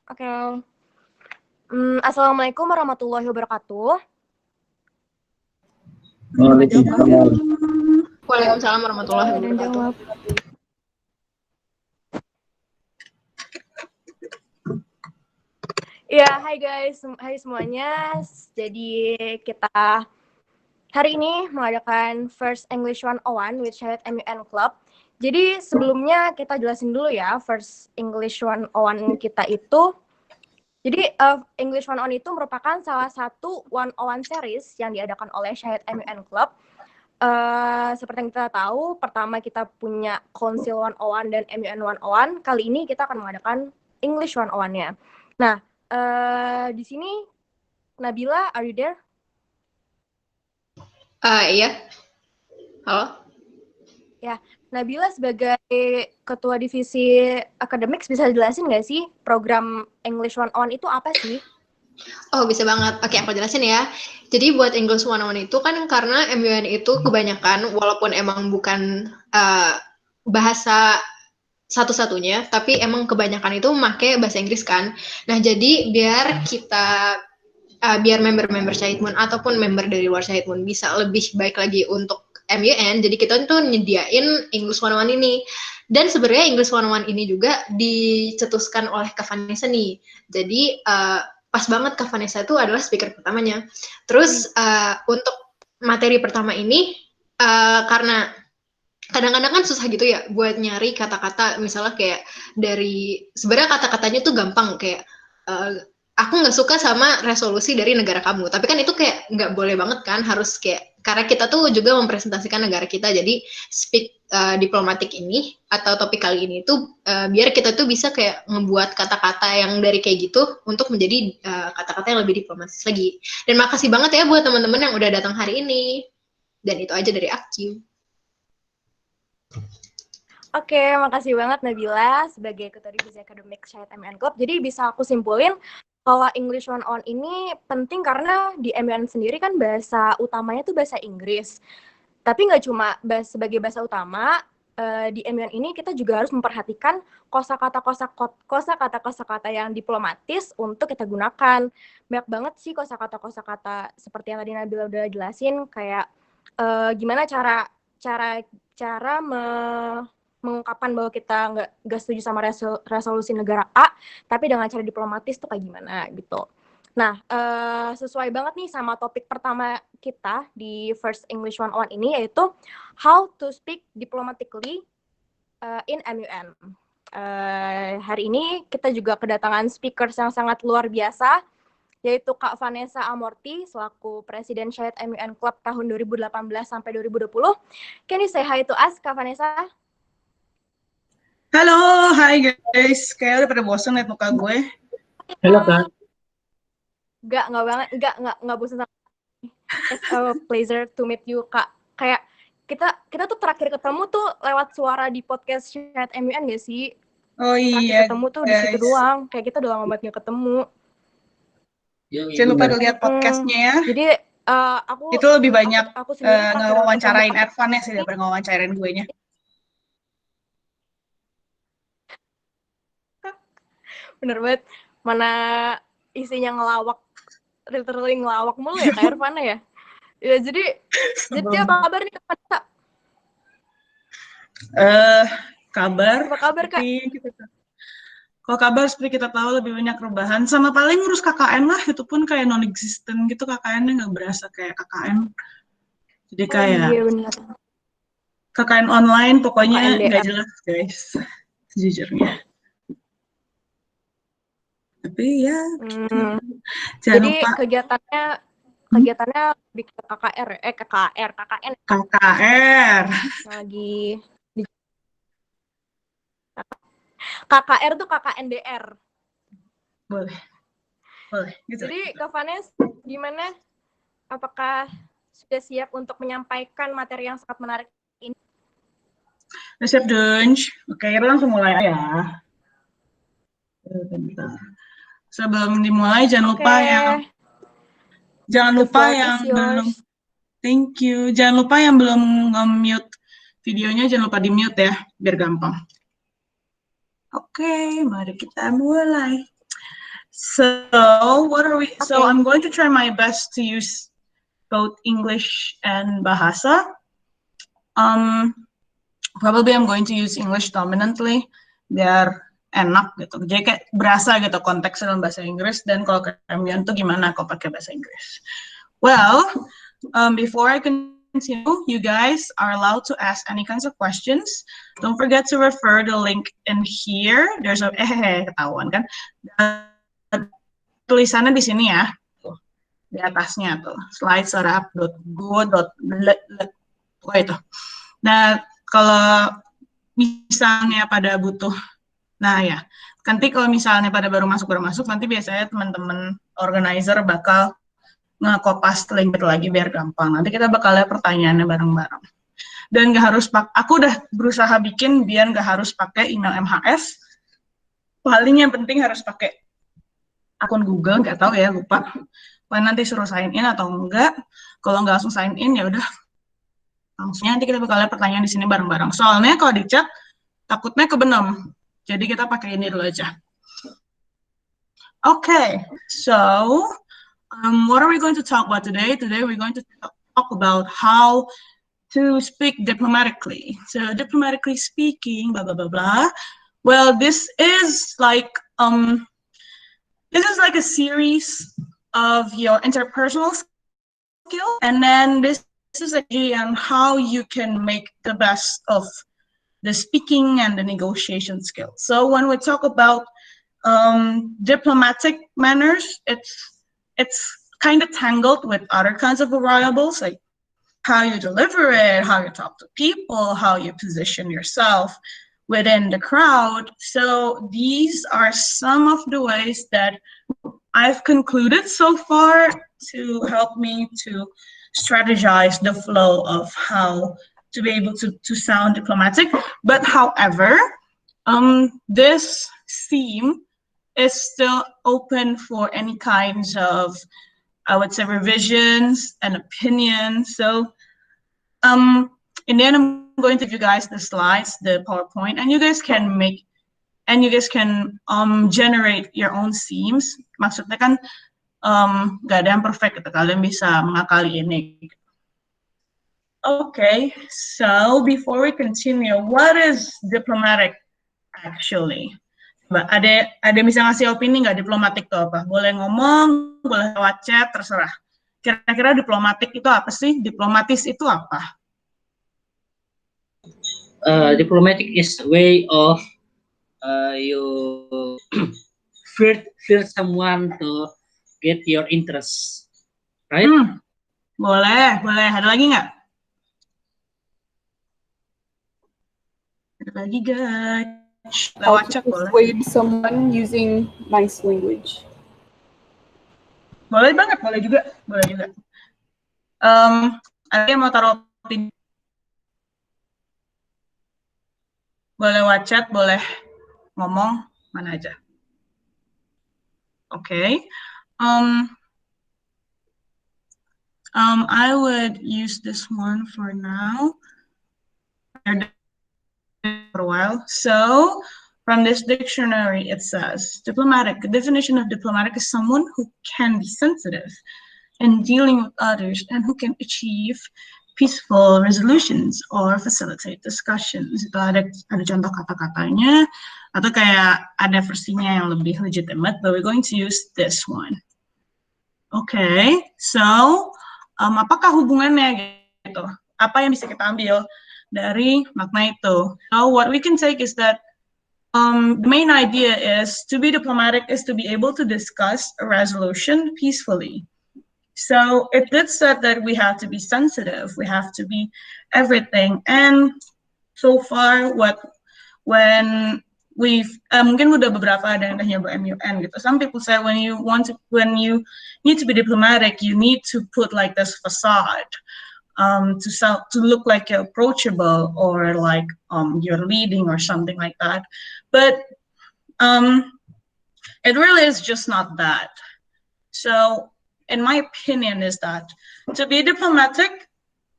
Oke. Assalamualaikum warahmatullahi wabarakatuh. Waalaikumsalam. Waalaikumsalam warahmatullahi Dan wabarakatuh. jawab. Ya, hai guys, hai semuanya. Jadi kita hari ini mengadakan First English 101 with Syahid MUN Club. Jadi sebelumnya kita jelasin dulu ya, First English 101 kita itu. Jadi English 101 itu merupakan salah satu 101 series yang diadakan oleh Syahid MUN Club. Seperti yang kita tahu, pertama kita punya Council 101 dan MUN 101. Kali ini kita akan mengadakan English 101-nya. Nah, di sini Nabila, are you there? Iya. Halo. Ya, Nabila sebagai ketua divisi academics bisa jelasin nggak sih program English 101 itu apa sih? Oh, bisa banget. Oke, aku jelasin ya. Jadi buat English 101 itu kan karena MUN itu kebanyakan, walaupun emang bukan bahasa satu-satunya, tapi emang kebanyakan itu memakai bahasa Inggris kan. Nah, jadi biar kita, biar member-member Syahid MUN ataupun member dari luar Syahid MUN bisa lebih baik lagi untuk MUN, jadi kita tuh nyediain English 101 ini. Dan sebenarnya English 101 ini juga dicetuskan oleh Kak Vanessa nih. Jadi pas banget Kak Vanessa itu adalah speaker pertamanya. Terus untuk materi pertama ini karena kadang-kadang kan susah gitu ya buat nyari kata-kata, misalnya kayak dari sebenarnya kata-katanya tuh gampang kayak aku nggak suka sama resolusi dari negara kamu, tapi kan itu kayak nggak boleh banget kan, harus kayak karena kita tuh juga mempresentasikan negara kita, jadi speak diplomatik ini atau topik kali ini tuh biar kita tuh bisa kayak ngebuat kata-kata yang dari kayak gitu untuk menjadi kata-kata yang lebih diplomatis lagi. Dan makasih banget ya buat teman-teman yang udah datang hari ini. Dan itu aja dari aku. Oke, makasih banget Nabila sebagai ketua divisi akademik Syahid MUN Club. Jadi bisa aku simpulin kalau English 101 ini penting karena di MUN sendiri kan bahasa utamanya tuh bahasa Inggris. Tapi nggak cuma sebagai bahasa utama, di MUN ini kita juga harus memperhatikan kosakata yang diplomatis untuk kita gunakan. Banyak banget sih kosakata seperti yang tadi Nabila udah jelasin, kayak gimana cara mengungkapkan bahwa kita nggak setuju sama resolusi negara A, tapi dengan cara diplomatis tuh kayak gimana gitu. Nah, sesuai banget nih sama topik pertama kita di First English 101 ini, yaitu how to speak diplomatically in MUN. Hari ini kita juga kedatangan speakers yang sangat luar biasa, yaitu Kak Vanessa Amorti selaku Presiden Syahid MUN Club tahun 2018 sampai 2020. Can you say hi to us, Kak Vanessa? Halo, hai guys. Kayak udah pada bosan liat muka gue. Halo Kak. Nggak bosan. It's a pleasure to meet you, Kak. Kayak kita tuh terakhir ketemu tuh lewat suara di podcast Syahid MUN nggak sih? Oh Terakhir iya, ketemu tuh guys. di situ doang. Kayak kita udah lama banget nggak ketemu. Jangan lupa lihat podcastnya ya. Jadi aku itu lebih banyak aku sendiri ngewawancarain Ervan ya sih daripada ngewawancarain gue nya. Bener banget, mana isinya ngelawak, literally ngelawak mulu ya kayak Ervan ya. Ya jadi apa kabar nih Kak? Kabar. Apa kabar Kak? Kalau kabar seperti kita tahu lebih banyak rebahan, sama paling ngurus KKN lah, itu pun kayak non-existent gitu, KKN-nya nggak berasa kayak KKN. Jadi kayak iya bener. KKN online pokoknya KKNDR. nggak jelas guys, sejujurnya. Tapi ya, jangan jadi lupa. kegiatannya bikin KKN. KKR. Lagi KKR tuh KKNDR. Boleh. Gitu. Jadi Kak Vanes, gimana? Apakah sudah siap untuk menyampaikan materi yang sangat menarik ini? Udah siap, Dunj? Oke, kita langsung mulai ya. Bentar. Sebelum dimulai, jangan lupa yang belum. Thank you. Jangan lupa yang belum nge-mute videonya, jangan lupa di-mute ya, biar gampang. Oke, mari kita mulai. So what are we? So I'm going to try my best to use both English and Bahasa. Probably I'm going to use English dominantly biar enak gitu. Jadi kayak berasa gitu konteksnya dalam bahasa Inggris, dan kalau ke Emion tuh gimana kalau pakai bahasa Inggris. Well, before I continue, you guys are allowed to ask any kinds of questions. Don't forget to refer the link in here. There's a ketahuan kan? Tulisannya di sini ya, tuh, di atasnya tuh, slidesarap.go.let itu. Nah, kalau misalnya pada butuh, nah ya, nanti kalau misalnya pada baru masuk, nanti biasanya teman-teman organizer bakal nge-kopas link itu lagi biar gampang. Nanti kita bakal lihat pertanyaannya bareng-bareng. Dan nggak harus aku udah berusaha bikin biar nggak harus pakai email MHS. Paling yang penting harus pakai akun Google, nggak tahu ya, lupa. Kalau nanti suruh sign in atau enggak. Kalau nggak langsung sign in ya udah. Langsungnya nanti kita bakal lihat pertanyaan di sini bareng-bareng. Soalnya kalau di chat takutnya kebenem. Jadi kita pakai ini dulu aja. Okay, so what are we going to talk about today? Today we're going to talk about how to speak diplomatically. So diplomatically speaking, blah blah blah blah. Well, this is like a series of your interpersonal skill, and then this is actually on how you can make the best of the speaking and the negotiation skills. So when we talk about diplomatic manners, it's kind of tangled with other kinds of variables, like how you deliver it, how you talk to people, how you position yourself within the crowd. So these are some of the ways that I've concluded so far to help me to strategize the flow of how to be able to sound diplomatic. But however, this theme is still open for any kinds of, I would say, revisions and opinions. So in the end, I'm going to give you guys the slides, the PowerPoint, and you guys can generate your own themes. Maksudnya kan nggak ada yang perfect gitu, kalian bisa mengakali ini. Okay, so before we continue, what is diplomatic actually? Ada bisa ngasih opini nggak diplomatik itu apa? Boleh ngomong, boleh lewat chat, terserah. Kira-kira diplomatik itu apa sih? Diplomatis itu apa? Diplomatic is a way of you flirt someone to get your interest, right? Boleh. Ada lagi nggak? Ada lagi guys. Lewat chat boleh. Persuade someone using nice language. Boleh banget, boleh juga. Ada yang mau taruh opini? Boleh lewat chat, boleh ngomong, mana aja. Okay. I would use this one for now. For a while. So, from this dictionary, it says, diplomatic. The definition of diplomatic is someone who can be sensitive in dealing with others and who can achieve peaceful resolutions or facilitate discussions. Itu ada contoh kata-katanya, atau kayak ada versinya yang lebih legitimate, but we're going to use this one. Okay, so apakah hubungannya gitu? Apa yang bisa kita ambil dari makna itu? So what we can take is that the main idea is to be diplomatic is to be able to discuss a resolution peacefully. So it did said that we have to be sensitive, we have to be everything. And so far when we've mungkin udah beberapa ada yang udah nyoba MUN gitu. Some people say when you need to be diplomatic, you need to put like this facade. To look like you're approachable or like you're leading or something like that. But it really is just not that. So in my opinion is that to be diplomatic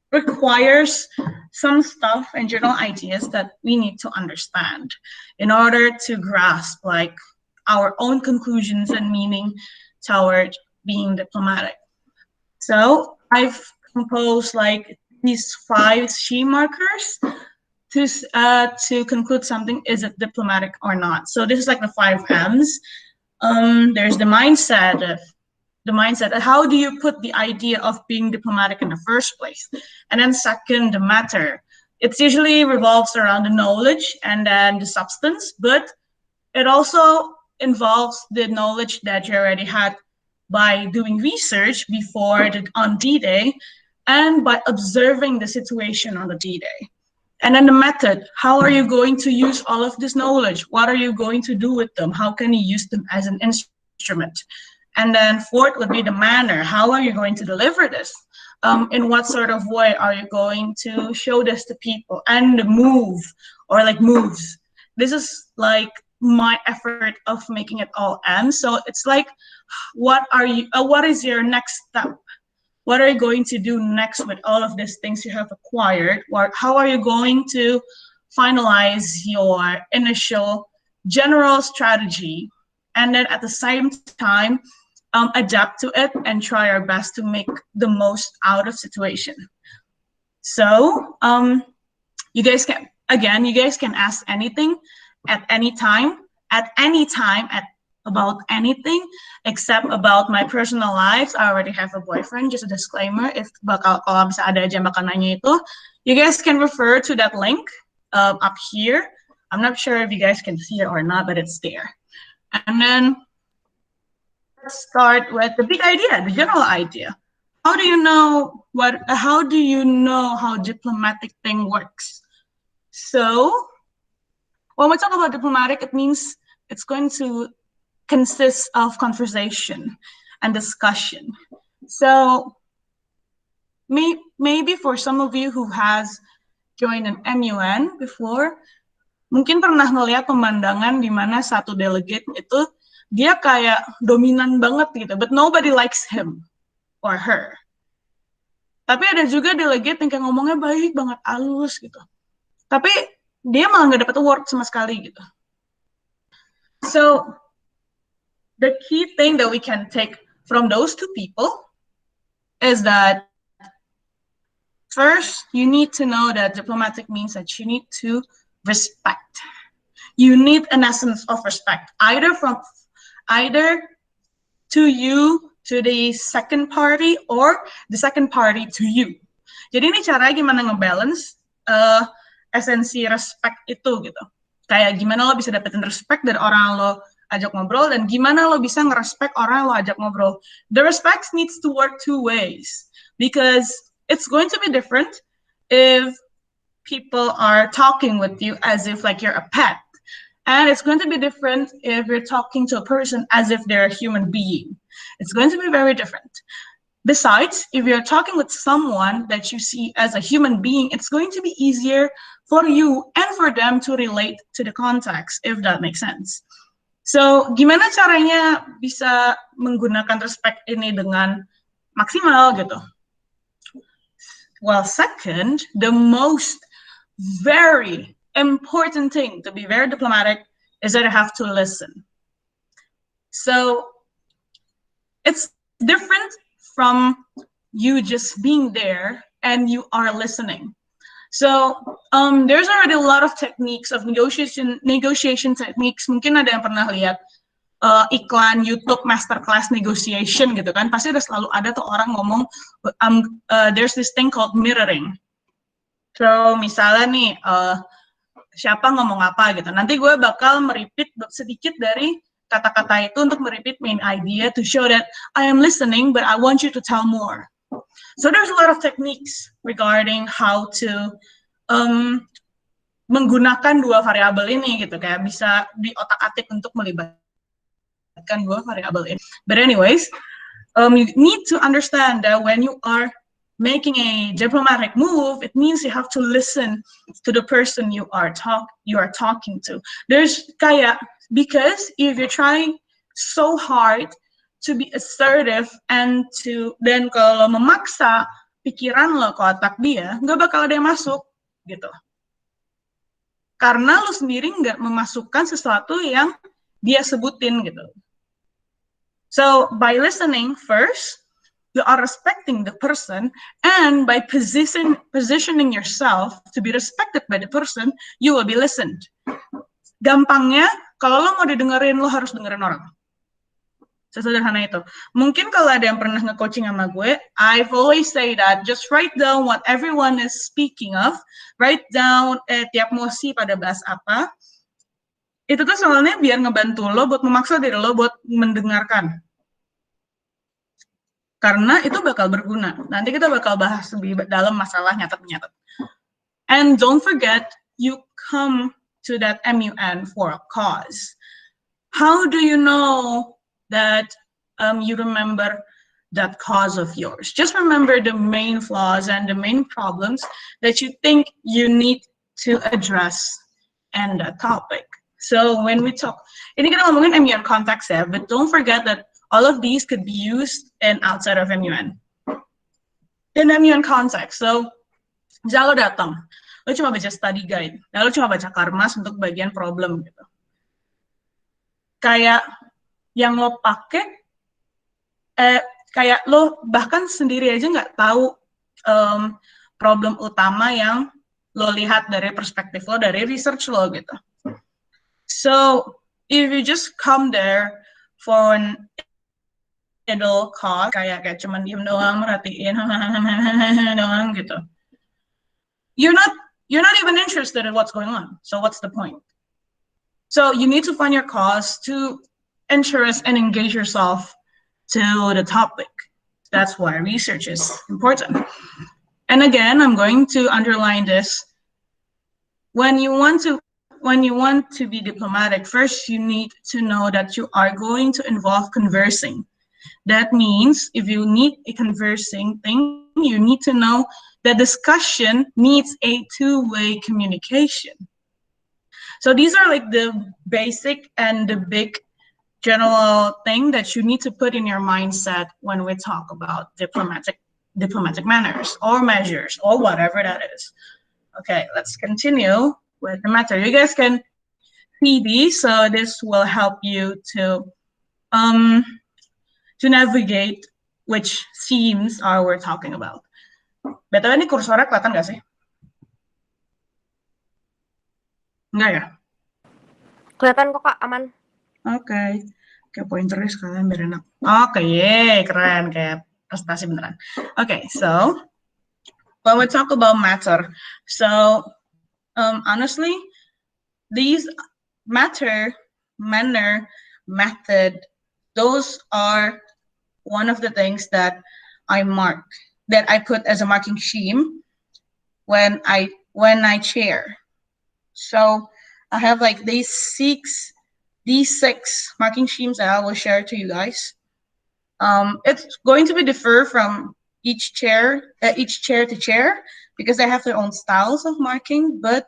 requires some stuff and general ideas that we need to understand in order to grasp like our own conclusions and meaning toward being diplomatic. So I've composed like these 5 she markers to conclude something, is it diplomatic or not. So this is like the 5 M's. There's the mindset. How do you put the idea of being diplomatic in the first place? And then second, the matter. It usually revolves around the knowledge and then the substance, but it also involves the knowledge that you already had by doing research before on D-Day and by observing the situation on the D-Day. And then the method, how are you going to use all of this knowledge? What are you going to do with them? How can you use them as an instrument? And then fourth would be the manner. How are you going to deliver this? In what sort of way are you going to show this to people? And the move, or like moves. This is like my effort of making it all M. So it's like, what is your next step? What are you going to do next with all of these things you have acquired? How are you going to finalize your initial general strategy? And then at the same time, adapt to it and try our best to make the most out of situation. So you guys can ask anything at any time about anything except about my personal lives. I already have a boyfriend, just a disclaimer. If kalau bisa ada aja bakal nanya itu, you guys can refer to that link up here. I'm not sure if you guys can see it or not, but it's there. And then let's start with the big idea, the general idea. How do you know how diplomatic thing works? So when we talk about diplomatic, it means it's going to consist of conversation and discussion. So maybe for some of you who has joined an MUN before, mungkin pernah ngeliat pemandangan di mana satu delegate itu dia kayak dominan banget gitu, but nobody likes him or her. Tapi ada juga delegate yang kayak ngomongnya baik banget, halus gitu. Tapi dia malah nggak dapat award sama sekali gitu. So the key thing that we can take from those 2 people is that first, you need to know that diplomatic means that you need to respect. You need an essence of respect, either to you, to the second party, or the second party to you. Jadi ini cara gimana ngebalance esensi respect itu gitu. Kayak gimana lo bisa dapetin respect dari orang lo ajak ngobrol, dan gimana lo bisa ngerespect orang lo ajak ngobrol. The respect needs to work 2 ways, because it's going to be different if people are talking with you as if like you're a pet. And it's going to be different if you're talking to a person as if they're a human being. It's going to be very different. Besides, if you're talking with someone that you see as a human being, it's going to be easier for you and for them to relate to the context, if that makes sense. So, gimana caranya bisa menggunakan respect ini dengan maksimal gitu? Well, second, the most very important thing to be very diplomatic is that you have to listen. So it's different from you just being there and you are listening. So there's already a lot of techniques of negotiation techniques. Mungkin ada yang pernah lihat iklan YouTube masterclass negotiation gitu kan, pasti udah selalu ada tuh orang ngomong there's this thing called mirroring. So misalnya nih siapa ngomong apa gitu, nanti gue bakal merepeat sedikit dari kata-kata itu untuk merepeat main idea to show that I am listening but I want you to tell more. So there's a lot of techniques regarding how to menggunakan 2 variabel ini gitu, kayak bisa diotak-atik untuk melibatkan 2 variabel ini. But anyways, you need to understand that when you are making a diplomatic move, it means you have to listen to the person you are talking to. There's because if you're trying so hard to be assertive and then kalau memaksa pikiran lo ke otak dia, nggak bakal ada yang masuk gitu. Karena lo sendiri nggak memasukkan sesuatu yang dia sebutin gitu. So by listening first, you are respecting the person, and by positioning yourself to be respected by the person, you will be listened. Gampangnya, kalau lo mau didengerin, lo harus dengerin orang. Sesederhana itu. Mungkin kalau ada yang pernah nge-coaching sama gue, I've always say that just write down what everyone is speaking of, write down tiap mosi pada bahas apa. Itu tuh soalnya biar ngebantu lo buat memaksa diri lo buat mendengarkan. Karena itu bakal berguna. Nanti kita bakal bahas lebih dalam masalah nyatet-nyatet. And don't forget, you come to that MUN for a cause. How do you know that you remember that cause of yours? Just remember the main flaws and the main problems that you think you need to address in that topic. So when we talk, ini kita ngomongin MUN context ya, but don't forget that all of these could be used in outside of MUN. In MUN context, so misalnya lo datang, lo cuma baca study guide, lalu lo cuma baca karmas untuk bagian problem gitu. Kayak yang lo pakai, kayak lo bahkan sendiri aja nggak tahu problem utama yang lo lihat dari perspektif lo, dari research lo gitu. So if you just come there for an idle cause, kayak cuman diem doang, merhatiin doang gitu, you're not even interested in what's going on. So what's the point? So you need to find your cause to interest and engage yourself to the topic. That's why research is important. And again, I'm going to underline this. When you want to be diplomatic, first you need to know that you are going to involve conversing. That means if you need a conversing thing, you need to know that discussion needs a two-way communication. So these are like the basic and the big general thing that you need to put in your mindset when we talk about diplomatic manners or measures or whatever that is. Okay, let's continue with the matter. You guys can see these, so this will help you to navigate which themes are we're talking about. BTW ini kursornya kelihatan nggak sih? Enggak ya? Kelihatan kok Kak, aman. Oke. Kayak pointernya sekalian biar enak. Oke, yeay, keren. Kayak presentasi beneran. Okay, so when we talk about matter, so honestly, these matter, manner, method, those are one of the things that I mark, that I put as a marking scheme when I chair. So I have like these six marking schemes that I will share to you guys. It's going to be differ from each chair to chair because they have their own styles of marking. But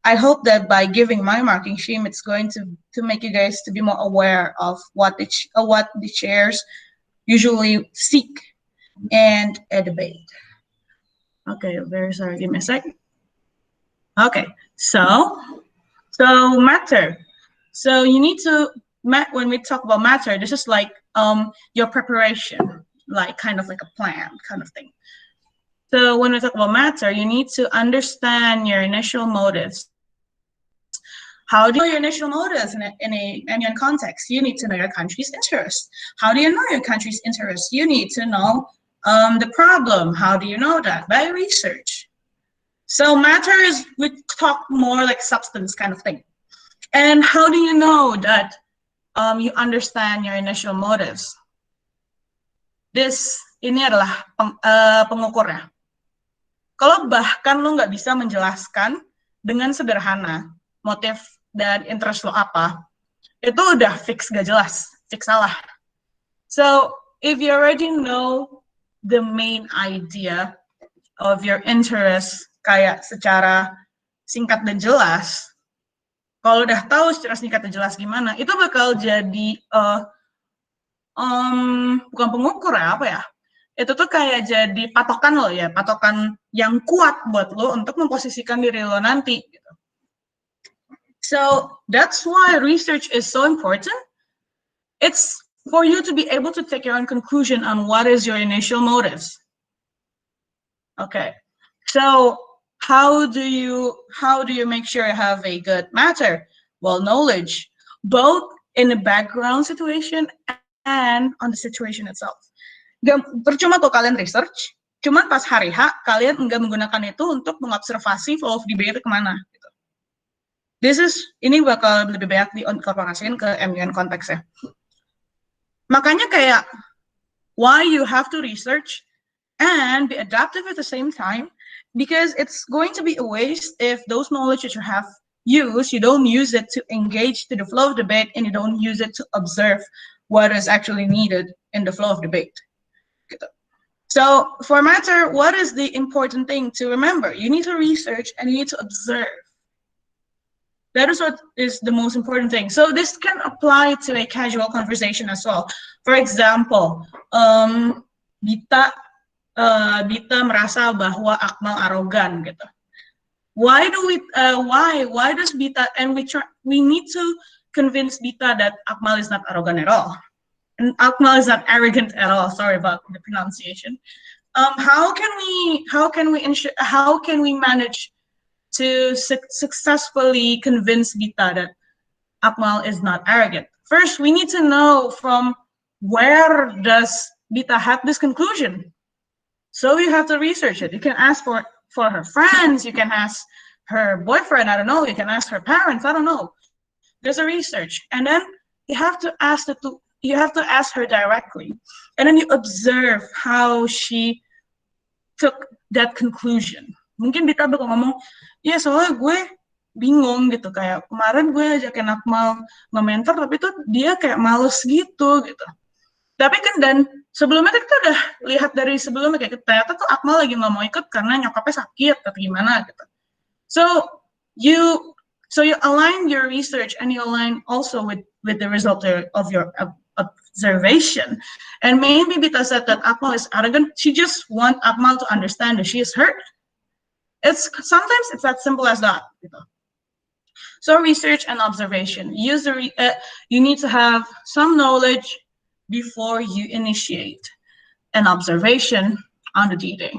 I hope that by giving my marking scheme, it's going to make you guys to be more aware of what the chairs usually seek and a debate. Okay, very sorry. Give me a sec. Okay, so matter. So you need to, when we talk about matter, this is like your preparation, like kind of like a plan kind of thing. So when we talk about matter, you need to understand your initial motives. How do you know your initial motives in a context? You need to know your country's interest. How do you know your country's interest? You need to know the problem. How do you know that? By research. So matter is, we talk more like substance kind of thing. And how do you know that you understand your initial motives? Ini adalah pengukurnya. Kalau bahkan lo nggak bisa menjelaskan dengan sederhana motif dan interest lo apa, itu udah fix gak jelas, fix salah. So if you already know the main idea of your interest kayak secara singkat dan jelas, kalau udah tahu secara singkat dan jelas gimana, itu bakal jadi bukan pengukur ya, apa ya? Itu tuh kayak jadi patokan lo ya, patokan yang kuat buat lo untuk memposisikan diri lo nanti. Gitu. So that's why research is so important. It's for you to be able to take your own conclusion on what is your initial motives. Okay, so how do you make sure you have a good matter? Well, knowledge, both in the background situation and on the situation itself. Percuma kok kalian research, cuman pas hari H kalian enggak menggunakan itu untuk mengobservasi flow of debate itu kemana. Gitu. Ini bakal lebih banyak diinkorporasikan ke MUN konteksnya. Makanya kayak why you have to research and be adaptive at the same time, because it's going to be a waste if those knowledge that you have used, you don't use it to engage to the flow of debate and you don't use it to observe what is actually needed in the flow of debate. So for matter, what is the important thing to remember? You need to research and you need to observe. That is what is the most important thing. So this can apply to a casual conversation as well. For example, Bita merasa bahwa Akmal arogan gitu. Why does Bita, and we need to convince Bita that Akmal is not arrogant at all. And Akmal is not arrogant at all. Sorry about the pronunciation. How can we manage to successfully convince Bita that Akmal is not arrogant? First, we need to know from where does Bita have this conclusion. So you have to research it. You can ask for her friends. You can ask her boyfriend. I don't know. You can ask her parents. I don't know. There's a research, and then you have to ask her directly, and then you observe how she took that conclusion. Mungkin Bita bakal ngomong, ya soalnya gue bingung gitu, kayak kemarin gue ajakin Akmal nge-mentor tapi tuh dia kayak males gitu. Tapi kan dan sebelumnya kita udah lihat dari sebelumnya kayak ternyata tuh Akmal lagi nggak mau ikut karena nyokapnya sakit atau gimana gitu. So you align your research and you align also with the result of your observation. And maybe Bita said that Akmal is arrogant. She just want Akmal to understand that she is hurt. Sometimes it's that simple as that. So research and observation. You need to have some knowledge before you initiate an observation on the D-Day.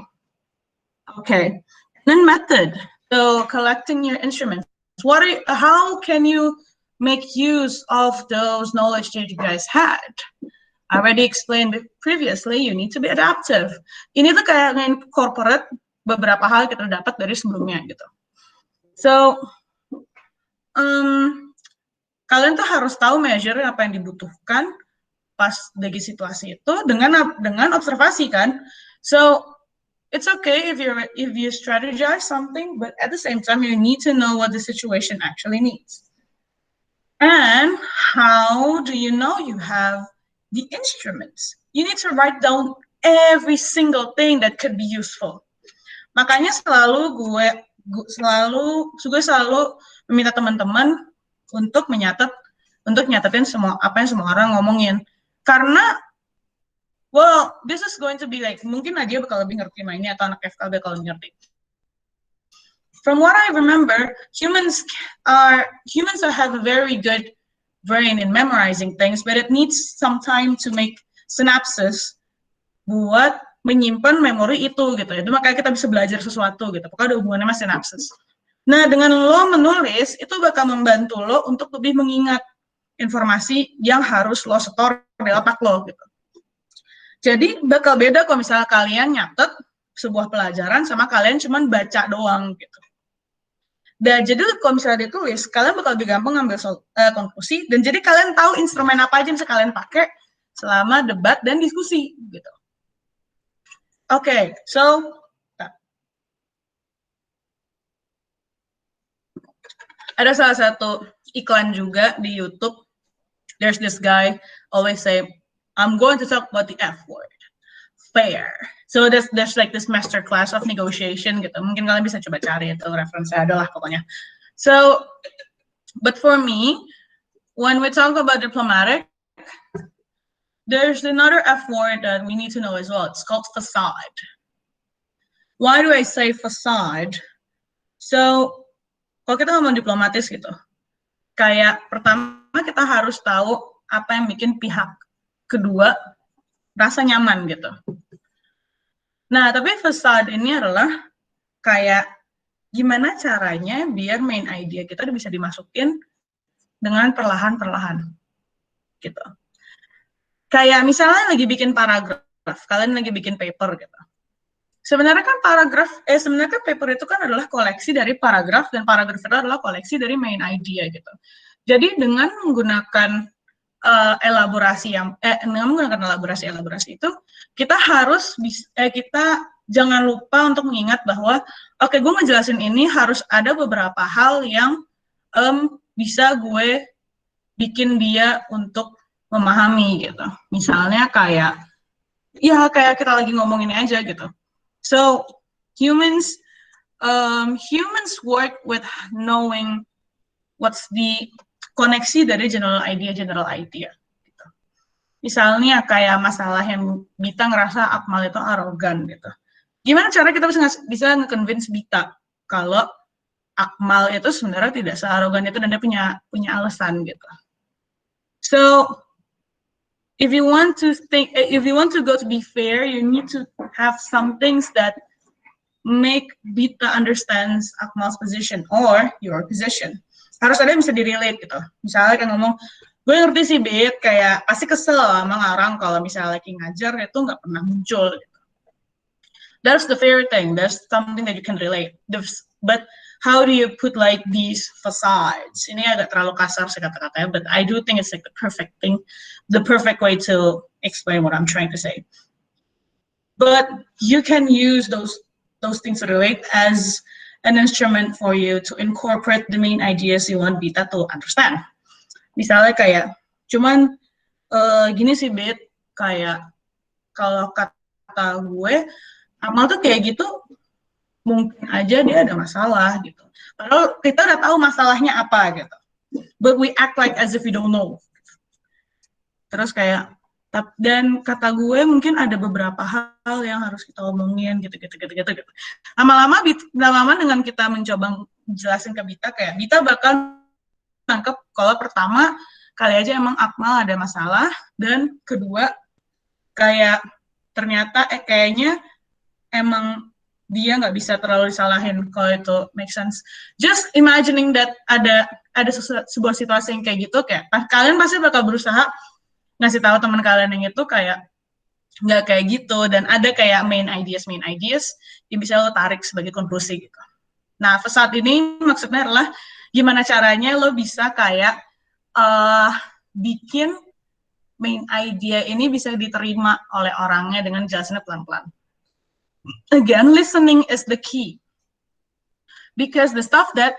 Okay, then method. So collecting your instruments. How can you make use of those knowledge that you guys had? I already explained previously, you need to be adaptive. Ini tuh kayak incorporate beberapa hal kita dapat dari sebelumnya gitu. So, kalian tuh harus tahu measure apa yang dibutuhkan pas lagi situasi itu dengan observasi kan. So it's okay if you strategize something, but at the same time you need to know what the situation actually needs. And how do you know you have the instruments? You need to write down every single thing that could be useful. Makanya gue selalu meminta teman-teman untuk nyatatin semua apa yang semua orang ngomongin. Karena, well, this is going to be like, mungkin Nadia bakal lebih ngerti mainnya atau anak FK bakal lebih ngerti. From what I remember, humans have a very good brain in memorizing things, but it needs some time to make synapses buat menyimpan memori itu gitu. Itu makanya kita bisa belajar sesuatu gitu. Pokoknya ada hubungannya sama synapses. Nah, dengan lo menulis, itu bakal membantu lo untuk lebih mengingat informasi yang harus lo setor di otak lo gitu. Jadi bakal beda kalau misalnya kalian nyatet sebuah pelajaran sama kalian cuman baca doang gitu. Dan jadi kalau misalnya ditulis, kalian bakal lebih gampang ngambil konklusi, dan jadi kalian tahu instrumen apa aja yang bisa kalian pakai selama debat dan diskusi gitu. Okay, so ada salah satu iklan juga di YouTube. There's this guy always say, "I'm going to talk about the F word, fair." So there's like this master class of negotiation gitu. Mungkin kalian bisa coba cari itu referensinya, adalah pokoknya. So, but for me, when we talk about diplomatic, there's another F word that we need to know as well. It's called facade. Why do I say facade? So, kalau kita ngomong diplomatis gitu, kayak pertama kita harus tahu apa yang bikin pihak kedua rasa nyaman gitu. Nah, tapi facade ini adalah kayak gimana caranya biar main idea kita bisa dimasukin dengan perlahan-perlahan gitu. Kayak misalnya lagi bikin paragraf, kalian lagi bikin paper gitu. Sebenarnya kan paper itu kan adalah koleksi dari paragraf, dan paragraf itu adalah koleksi dari main idea gitu. Jadi dengan menggunakan elaborasi itu, kita harus kita jangan lupa untuk mengingat bahwa oke, gue ngejelasin ini harus ada beberapa hal yang bisa gue bikin dia untuk memahami gitu. Misalnya kayak kita lagi ngomong ini aja gitu. So humans work with knowing what's the koneksi dari general idea gitu. Misalnya kayak masalah yang Bita ngerasa Akmal itu arogan gitu. Gimana cara kita bisa nge-convince Bita kalau Akmal itu sebenarnya tidak searogan itu dan dia punya alasan gitu. So if you want to go to be fair, you need to have some things that make Bita understands Akmal's position or your position. Harus ada yang bisa di-relate gitu. Misalnya kayak ngomong, gue ngerti sih Bit, kayak pasti kesel sama orang kalau misalnya lagi ngajar itu nggak pernah muncul gitu. That's the fair thing. That's something that you can relate. But how do you put like these facades? Ini agak terlalu kasar sih kata-katanya, but I do think it's like the perfect thing, the perfect way to explain what I'm trying to say. But you can use those things to relate as an instrument for you to incorporate the main ideas you want Bita to understand. Misalnya kayak, cuman gini sih Bit, kayak kalau kata gue, Akmal tuh kayak gitu, mungkin aja dia ada masalah gitu. Padahal kita udah tahu masalahnya apa gitu. But we act like as if we don't know. Terus kayak, dan kata gue mungkin ada beberapa hal yang harus kita omongin gitu. Lama-lama dengan kita mencoba jelasin ke Bita, kayak Bita bakal nangkep kalau pertama kali aja emang Akmal ada masalah, dan kedua kayak ternyata kayaknya emang dia nggak bisa terlalu disalahin kalau itu make sense. Just imagining that ada sebuah situasi yang kayak gitu, kayak kalian pasti bakal berusaha ngasih tahu teman kalian yang itu kayak nggak kayak gitu, dan ada kayak main ideas yang bisa lo tarik sebagai konklusi gitu. Nah, saat ini maksudnya adalah gimana caranya lo bisa kayak bikin main idea ini bisa diterima oleh orangnya dengan jelasinnya pelan-pelan. Again, listening is the key. Because the stuff that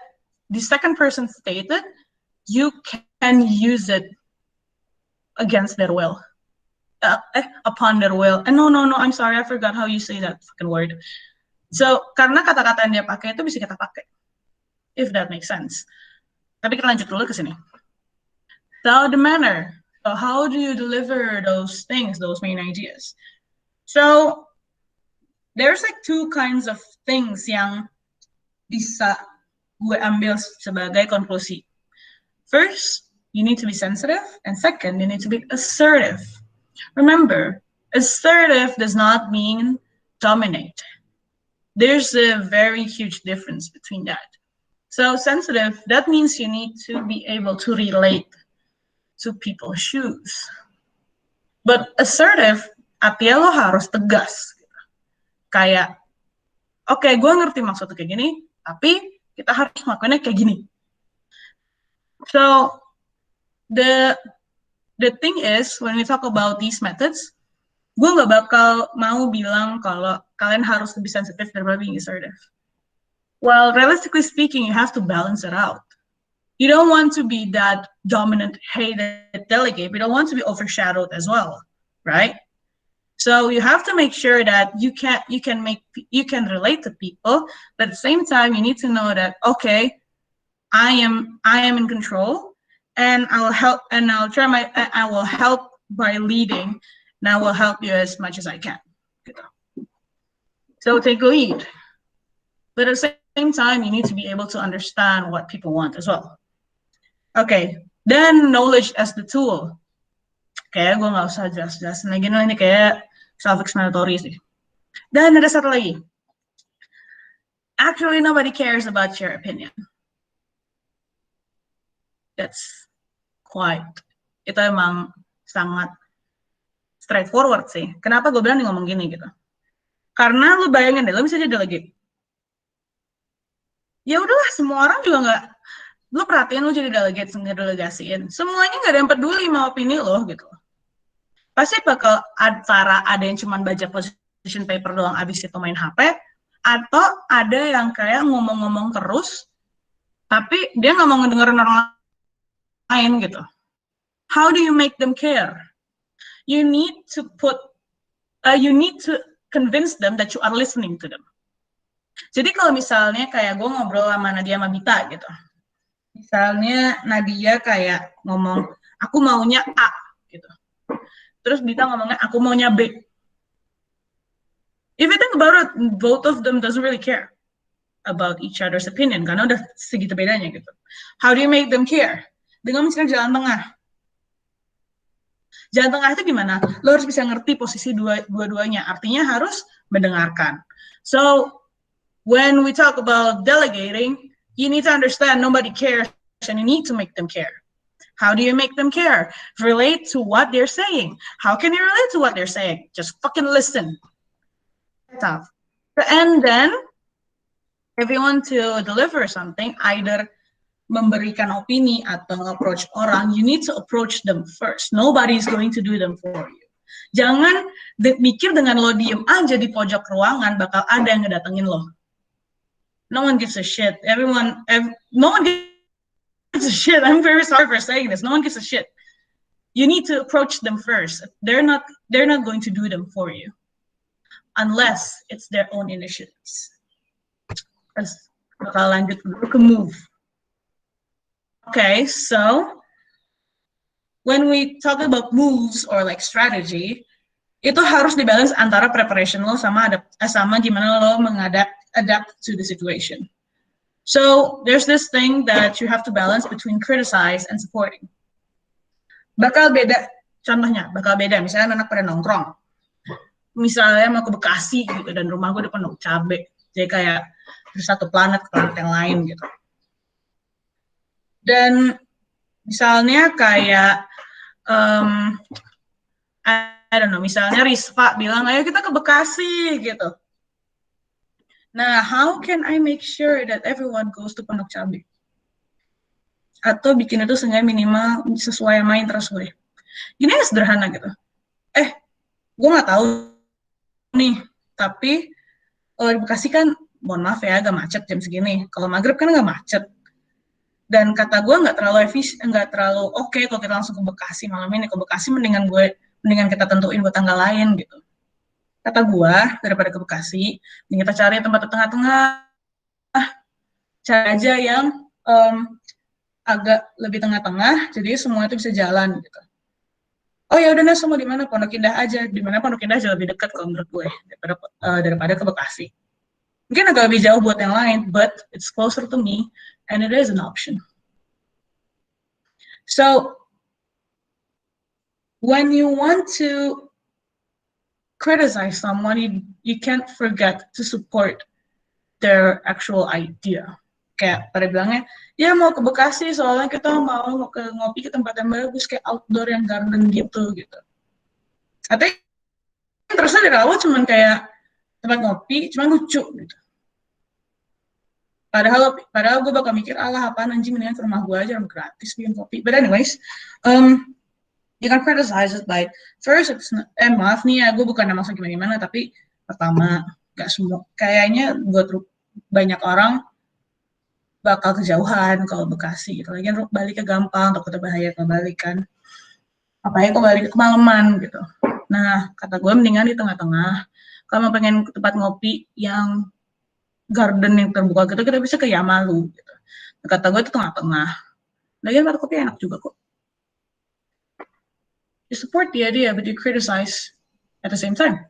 the second person stated, you can use it against their will. Upon their will. No, I'm sorry, I forgot how you say that fucking word. So, karena kata-kata yang dia pakai itu bisa kita pakai. If that makes sense. Tapi kita lanjut dulu ke sini. So, the manner. So, how do you deliver those things, those main ideas? So, there's like two kinds of things yang bisa gue ambil sebagai konklusi. First, you need to be sensitive, and second, you need to be assertive. Remember, assertive does not mean dominate. There's a very huge difference between that. So sensitive, that means you need to be able to relate to people's shoes. But assertive, artinya lo harus tegas. Kayak, oke, gue ngerti maksudnya kayak gini, tapi kita harus ngelakuinnya kayak gini. So, the thing is, when we talk about these methods, gue nggak bakal mau bilang kalau kalian harus lebih sensitif daripada being assertive. Well, realistically speaking, you have to balance it out. You don't want to be that dominant, that delegate, but you don't want to be overshadowed as well, right? So you have to make sure that you can relate to people, but at the same time you need to know that okay, I am in control, and I will help by leading, and I will help you as much as I can. So take a lead, but at the same time you need to be able to understand what people want as well. Okay, then knowledge as the tool. Kayak gue nggak usah jelas-jelasin lagi, ini kayak self-explanatory sih. Dan ada satu lagi. Actually, nobody cares about your opinion. That's quite. Itu emang sangat straightforward sih. Kenapa gue bilang ngomong gini gitu? Karena lu bayangin deh, lu bisa jadi delegate. Ya udahlah, semua orang juga nggak. Lu perhatiin lu jadi delegate, ngedelegasiin. Semuanya nggak ada yang peduli sama opini lo gitu. Pasti bakal antara ada yang cuma baca position paper doang abis itu main HP, atau ada yang kayak ngomong-ngomong terus, tapi dia nggak mau ngedengerin orang lain gitu. How do you make them care? You need to convince them that you are listening to them. Jadi kalau misalnya kayak gue ngobrol sama Nadia sama Bita gitu, misalnya Nadia kayak ngomong, aku maunya A gitu. Terus Bita ngomongnya, aku maunya B. If you think about it, both of them doesn't really care about each other's opinion, karena udah segitu bedanya gitu. How do you make them care? Dengan misalnya jalan tengah. Jalan tengah itu gimana? Lo harus bisa ngerti posisi dua-duanya. Artinya harus mendengarkan. So, when we talk about delegating, you need to understand nobody cares and you need to make them care. How do you make them care? Relate to what they're saying. How can you relate to what they're saying? Just fucking listen. Tough. And then, if you want to deliver something, either memberikan opini atau approach orang, you need to approach them first. Nobody is going to do them for you. Jangan mikir dengan lo diem aja di pojok ruangan bakal ada yang ngedatengin lo. No one gives a shit. No one gives a shit. I'm very sorry for saying this. No one gives a shit. You need to approach them first. They're not going to do them for you, unless it's their own initiatives. Terus bakal lanjut dulu ke move. Okay, so when we talk about moves or like strategy, itu harus dibalance antara preparation lo sama gimana lo adapt to the situation. So there's this thing that you have to balance between criticize and supporting. Bakal beda, contohnya bakal beda. Misalnya anak pada nongkrong, misalnya mau ke Bekasi gitu dan rumah gue depan cabe, jadi kayak dari satu planet ke planet yang lain gitu. Dan misalnya kayak I don't know, misalnya Rispa bilang ayo kita ke Bekasi gitu. Nah, how can I make sure that everyone goes to Pondok Cabe? Atau bikin itu seenggaknya minimal sesuai sama interest gue. Gini ya sederhana gitu. Gue nggak tahu nih, tapi kalau di Bekasi kan, mohon maaf ya, agak macet jam segini. Kalau maghrib kan nggak macet. Dan kata gue nggak terlalu oke kalau kita langsung ke Bekasi malam ini. Ke Bekasi mendingan kita tentuin buat tanggal lain gitu. Kata gue, daripada ke Bekasi, kita cari tempat di tengah-tengah, cari aja yang agak lebih tengah-tengah, jadi semua itu bisa jalan gitu. Oh ya udah, semua di mana? Pondok Indah aja. Di mana Pondok Indah jauh lebih dekat kalau menurut gue daripada ke Bekasi. Mungkin agak lebih jauh buat yang lain, but it's closer to me and it is an option. So when you want to criticize someone, you can't forget to support their actual idea. Kayak pada bilangnya, ya mau ke Bekasi soalnya kita mau ngopi ke tempat yang bagus, kayak outdoor yang garden gitu. Katanya terusnya dari awal cuman kayak tempat ngopi, cuman lucu gitu. Padahal gue bakal mikir, alah apaan anjing, mendingan ke rumah gue aja, gratis bikin kopi. But anyways, you can criticize it by first, maaf nih ya, gue bukan maksud gimana-gimana, tapi pertama, gak semua, kayaknya buat banyak orang bakal kejauhan kalau Bekasi gitu. Lagian baliknya gampang, takutnya bahaya kalau balik kan. Apalagi kalau balik kemalaman gitu. Nah, kata gue mendingan di tengah-tengah. Kalau pengen ke tempat ngopi yang garden yang terbuka gitu, kita bisa ke Yamalu gitu. Nah, kata gue itu tengah-tengah. Lagian tempat kopi enak juga kok. You support the idea, but you criticize at the same time.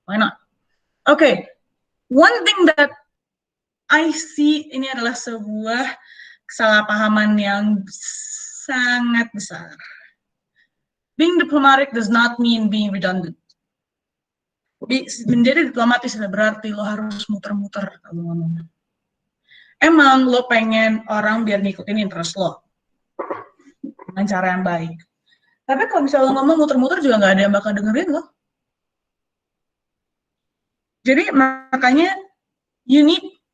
Why not? Okay, one thing that I see ini adalah sebuah kesalahpahaman yang sangat besar. Being diplomatic does not mean being redundant. Menjadi diplomatis tidak berarti lo harus muter-muter kalau ngomong. Emang lo pengen orang biar ngikutin interest lo dengan cara yang baik. Tapi kalau misalnya lo ngomong muter-muter juga nggak ada yang bakal dengerin lo. Jadi makanya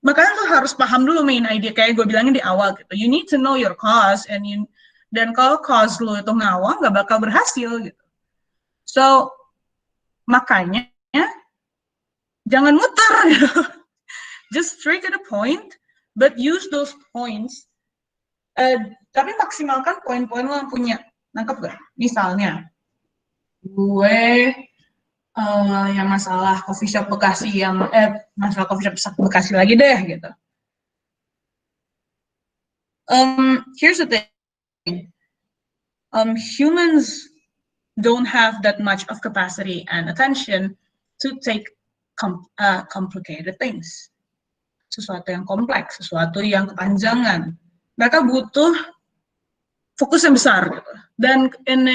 makanya lo harus paham dulu main idea kayak gue bilangin di awal gitu. You need to know your cause dan kalau cause lo itu ngawang nggak bakal berhasil gitu. So makanya jangan muter gitu. Just straight to the point, but use those points. Tapi maksimalkan poin-poin lo yang punya. Nangkep gak? Misalnya, gue yang masalah coffee shop Bekasi masalah coffee shop Bekasi lagi deh gitu. Here's the thing. Humans don't have that much of capacity and attention to take complicated things. Sesuatu yang kompleks, sesuatu yang kepanjangan. Mereka butuh fokus yang besar gitu. Dan in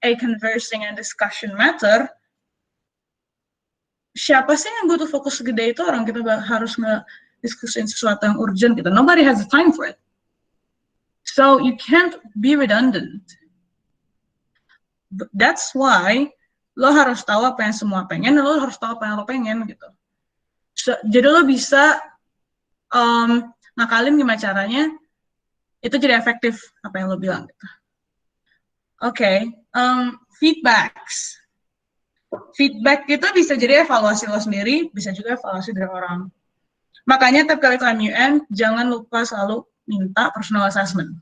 a conversing and discussion matter, siapa sih yang butuh fokus gede itu orang kita harus ngediskusin sesuatu yang urgent gitu. Nobody has the time for it. So you can't be redundant. That's why lo harus tahu apa yang semua pengen, dan lo harus tahu apa yang lo pengen gitu. Jadi lo bisa ngakalin gimana caranya itu jadi efektif apa yang lo bilang gitu. Oke, feedbacks. Feedback itu bisa jadi evaluasi lo sendiri, bisa juga evaluasi dari orang. Makanya tiap kali ke MUN, jangan lupa selalu minta personal assessment.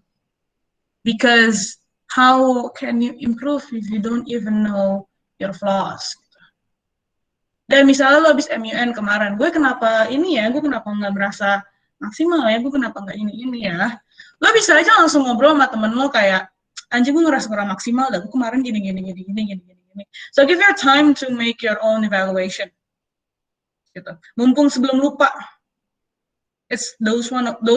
Because how can you improve if you don't even know your flaws? Dan misalnya lo habis MUN kemarin, gue kenapa nggak merasa maksimal ya, gue kenapa nggak ini ya. Lo bisa aja langsung ngobrol sama temen lo kayak, anjing gue ngerasa kurang maksimal, gue kemarin gini. So give your time to make your own evaluation. Gitu. Mumpung sebelum lupa. Those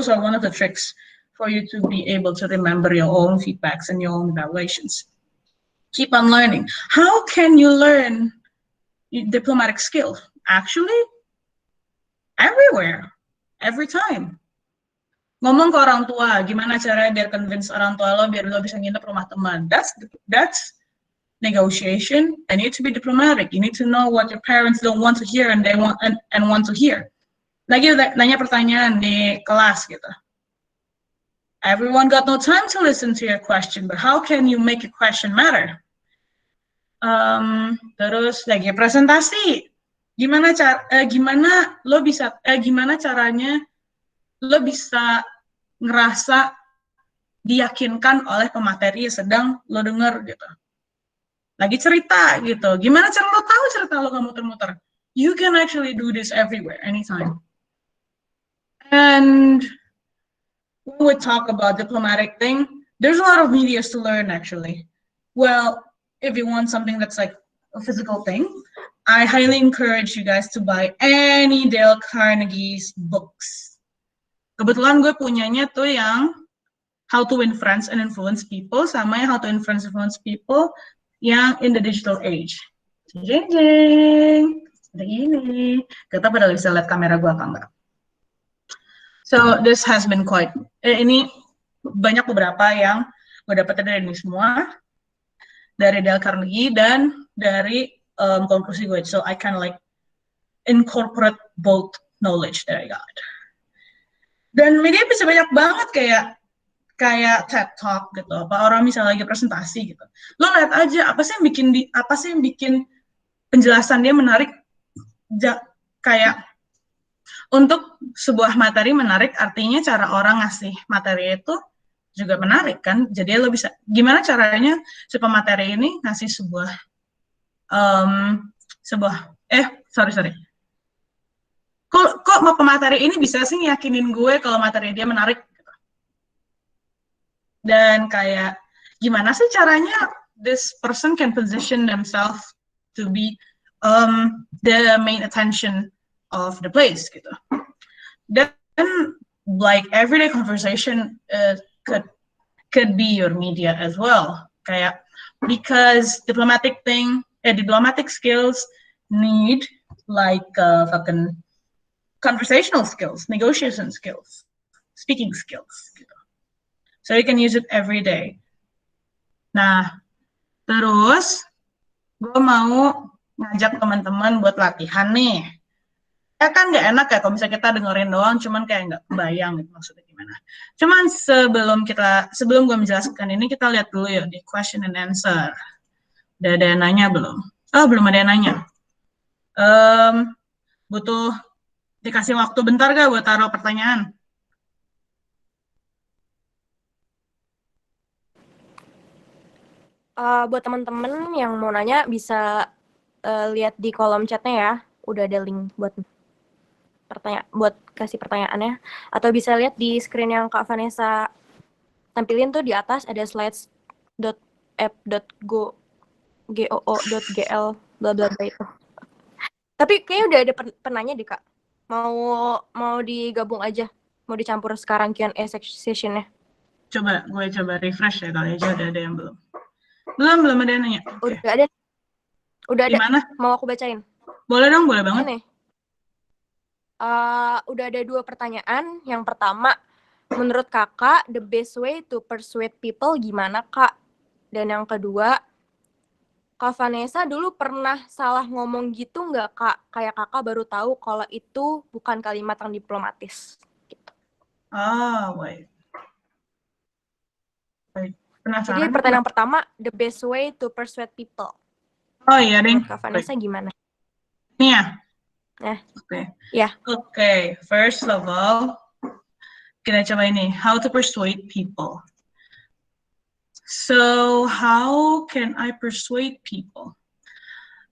are one of the tricks for you to be able to remember your own feedbacks and your own evaluations. Keep on learning. How can you learn diplomatic skill? Actually, everywhere, every time. Ngomong ke orang tua, gimana caranya biar convince orang tua lo biar lo bisa nginep rumah teman. That's negotiation, and you need to be diplomatic. You need to know what your parents don't want to hear and they want to hear. Lagi nanya pertanyaan di kelas gitu. Everyone got no time to listen to your question, but how can you make your question matter? Terus lagi presentasi, gimana caranya lo bisa ngerasa diyakinkan oleh pemateri yang sedang lo denger gitu. Lagi cerita gitu, gimana cara lo tahu cerita lo gak muter-muter? You can actually do this everywhere, anytime. And when we talk about diplomatic thing, there's a lot of medias to learn actually. Well, if you want something that's like a physical thing, I highly encourage you guys to buy any Dale Carnegie's books. Kebetulan gue punyanya tuh yang How to Win Friends and Influence People, sama yang How to Influence People yang In the Digital Age. Jeng jeng, ada ini. Kita pada bisa lihat kamera gue apa enggak? So this has been ini banyak beberapa yang gue dapetin dari ini semua. Dari Dale Carnegie dan dari konklusi gue. So I kind of like incorporate both knowledge that I got. Dan media bisa banyak banget kayak TED Talk gitu. Apa orang misalnya lagi presentasi gitu. Lo lihat aja apa sih yang bikin penjelasan dia menarik. Kayak untuk sebuah materi menarik artinya cara orang ngasih materi itu juga menarik kan, jadi lo bisa gimana caranya si pemateri ini ngasih kok pemateri ini bisa sih yakinin gue kalau materi dia menarik gitu. Dan kayak gimana sih caranya this person can position themselves to be the main attention of the place gitu. Dan like everyday conversation could be your media as well. Kayak because diplomatic skills need like fucking conversational skills, negotiation skills, speaking skills gitu. So you can use it every day. Nah, terus gue mau ngajak teman-teman buat latihan nih. Ya kan nggak enak ya kalau misalnya kita dengerin doang, cuman kayak nggak kebayang gitu maksudnya gimana. Cuman sebelum gue menjelaskan ini, kita lihat dulu ya di question and answer. Udah ada yang nanya belum? Oh, belum ada yang nanya. Butuh dikasih waktu bentar gak buat taruh pertanyaan? Buat teman-teman yang mau nanya bisa lihat di kolom chatnya ya, udah ada link buat kasih pertanyaannya, atau bisa lihat di screen yang Kak Vanessa tampilin tuh di atas ada slides.app.goo.gl bla bla bla itu. Tapi kayaknya udah ada penanya deh Kak. Mau digabung aja, mau dicampur sekarang Q&A sessionnya. Coba refresh ya kali aja udah ada yang belum. Belum ada yang nanya. Okay. Udah ada. Gimana? Mau aku bacain? Boleh dong, boleh banget. Ini. Udah ada 2 pertanyaan. Yang pertama, menurut Kakak, the best way to persuade people gimana, Kak? Dan yang kedua, Kak Vanessa dulu pernah salah ngomong gitu nggak, Kak? Kayak Kakak baru tahu kalau itu bukan kalimat yang diplomatis. Gitu. Wait. Jadi pertanyaan yang pertama, the best way to persuade people. Oh iya, Ding. Kak Vanessa gimana? Ini ya? Oke. Ya. Oke, first of all, kita coba ini, how to persuade people. So, how can I persuade people?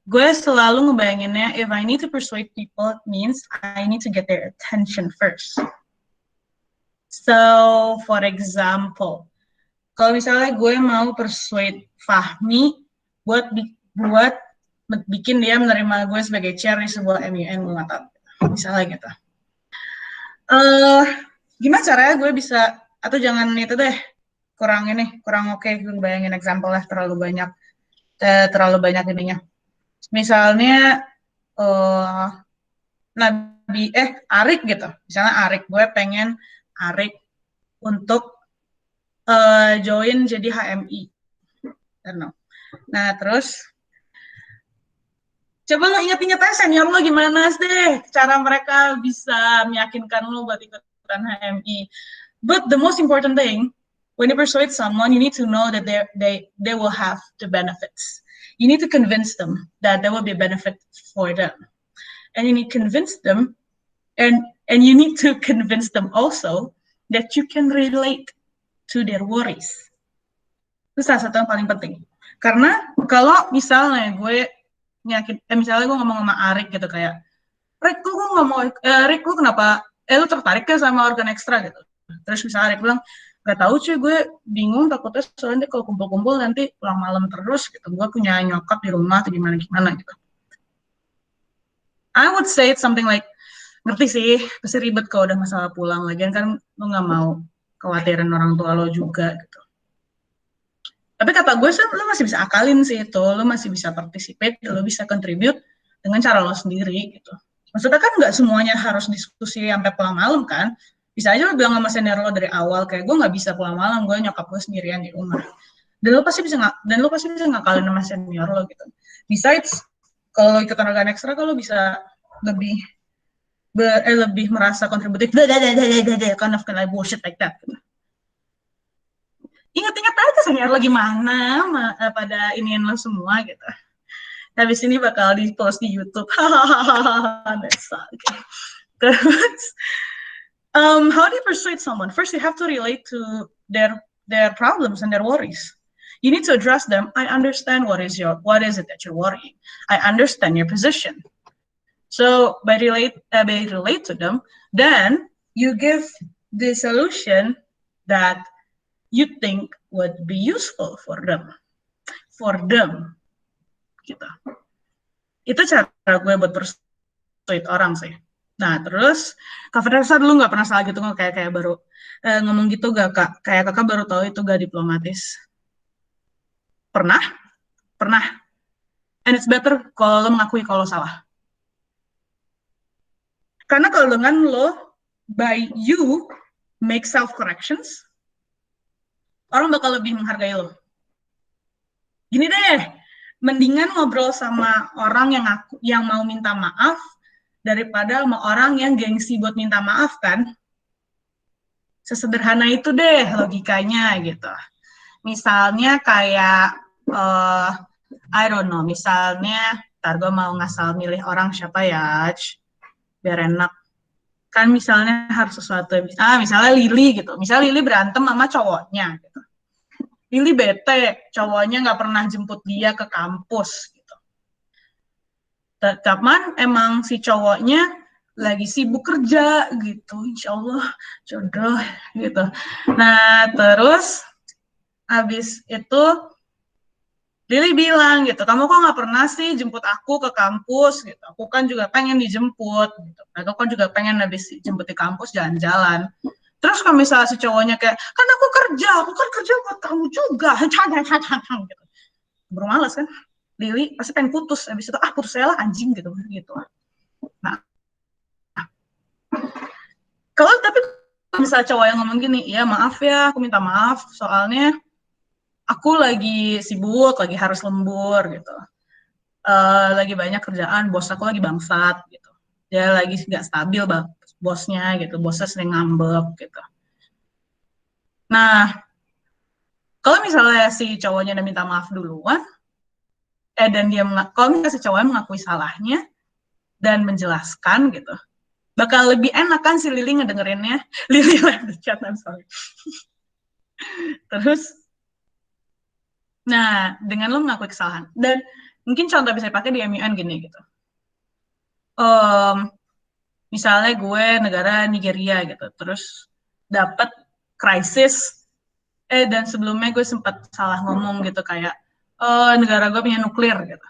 Gue selalu ngebayanginnya, if I need to persuade people, it means I need to get their attention first. So, for example, kalau misalnya gue mau persuade Fahmi buat bikin dia menerima gue sebagai chair di sebuah MUN Muhammad, misalnya gitu. Gimana caranya gue bisa, atau jangan itu deh, kurang oke, gue bayangin example lah, terlalu banyak ininya. Misalnya Arik gitu, misalnya Arik, gue pengen Arik untuk join jadi HMI. Nah, terus coba lo ingat-ingat aja senior lo gimana deh cara mereka bisa meyakinkan lo buat ikutan HMI. But the most important thing, when you persuade someone, you need to know that they will have the benefits. You need to convince them that there will be a benefit for them. And you need to convince them, and you need to convince them also that you can relate to their worries. Itu salah satu yang paling penting. Karena kalau misalnya misalnya gue ngomong sama Arik gitu kayak, Rik, lu kenapa, lu tertarik ya sama organ ekstra gitu. Terus misalnya Arik bilang, gak tahu cuy, gue bingung, takutnya soalnya kalau kumpul-kumpul nanti pulang malam terus gitu, gue punya nyokap di rumah atau gimana gitu. I would say it's something like, ngerti sih, pasti ribet kalau udah masalah pulang, lagian kan lu gak mau khawatirin orang tua lo juga gitu. Tapi kata gue sih, lo masih bisa akalin sih itu, lo masih bisa participate, lo bisa contribute dengan cara lo sendiri gitu. Maksudnya kan nggak semuanya harus diskusi sampai pulang malam kan. Bisa aja lo bilang sama senior lo dari awal, kayak gue nggak bisa pulang malam, gue nyokap gue sendirian di rumah. Dan lo pasti bisa ngakalin sama senior lo gitu. Besides, kalau ikutan organ ekstra, kalau bisa lebih merasa kontributif, kind of bullshit like that gitu. Ingat-ingat aja senior lo gimana pada iniin lo semua gitu. Habis ini bakal di-post di YouTube. Okay. Terus, how do you persuade someone? First, you have to relate to their problems and their worries. You need to address them. I understand what is it that you're worrying. I understand your position. So by relate to them, then you give the solution that you think would be useful for them. Gitu. Itu cara gue buat persuade orang sih. Nah, terus Kak Vanessa dulu nggak pernah salah gitu, kayak baru ngomong gitu gak Kak? Kayak Kakak baru tahu itu gak diplomatis. Pernah? Pernah. And it's better kalau lo mengakui kalau salah. Karena kalau dengan lo, by you make self-corrections, orang bakal lebih menghargai lo. Gini deh, mendingan ngobrol sama orang yang mau minta maaf daripada sama orang yang gengsi buat minta maaf kan. Sesederhana itu deh logikanya gitu. Misalnya kayak, I don't know, misalnya, ntar gue mau ngasal milih orang siapa ya, biar enak. Kan misalnya harus sesuatu, misalnya Lily gitu. Misalnya Lily berantem sama cowoknya gitu. Lily bete, cowoknya nggak pernah jemput dia ke kampus gitu. Cuman emang si cowoknya lagi sibuk kerja gitu, insya Allah jodoh gitu. Nah terus habis itu Lily bilang gitu, kamu kok nggak pernah sih jemput aku ke kampus gitu, aku kan juga pengen dijemput gitu, aku kan juga pengen habis jemput di kampus jalan-jalan. Terus kalau misalnya si cowoknya kayak, kan aku kan kerja buat kamu juga, gitu. Baru malas kan, Lily pasti pengen putus, habis itu putus saya lah anjing gitu. Nah, tapi misalnya cowok yang ngomong gini, ya maaf ya, aku minta maaf, soalnya aku lagi sibuk, lagi harus lembur gitu, lagi banyak kerjaan, bos aku lagi bangsat gitu, dia lagi nggak stabil bosnya gitu, bosnya sering ngambek gitu. Nah, kalau misalnya si cowoknya udah minta maaf duluan, dan kalau misalnya si cowoknya mengakui salahnya dan menjelaskan gitu, bakal lebih enak kan si Lily ngedengerinnya. Lily left the chat, I'm sorry. Terus, nah dengan lo mengakui kesalahan, dan mungkin contoh bisa dipakai di MUN gini gitu. Misalnya gue negara Nigeria gitu, terus dapat krisis, dan sebelumnya gue sempat salah ngomong gitu kayak, negara gue punya nuklir gitu.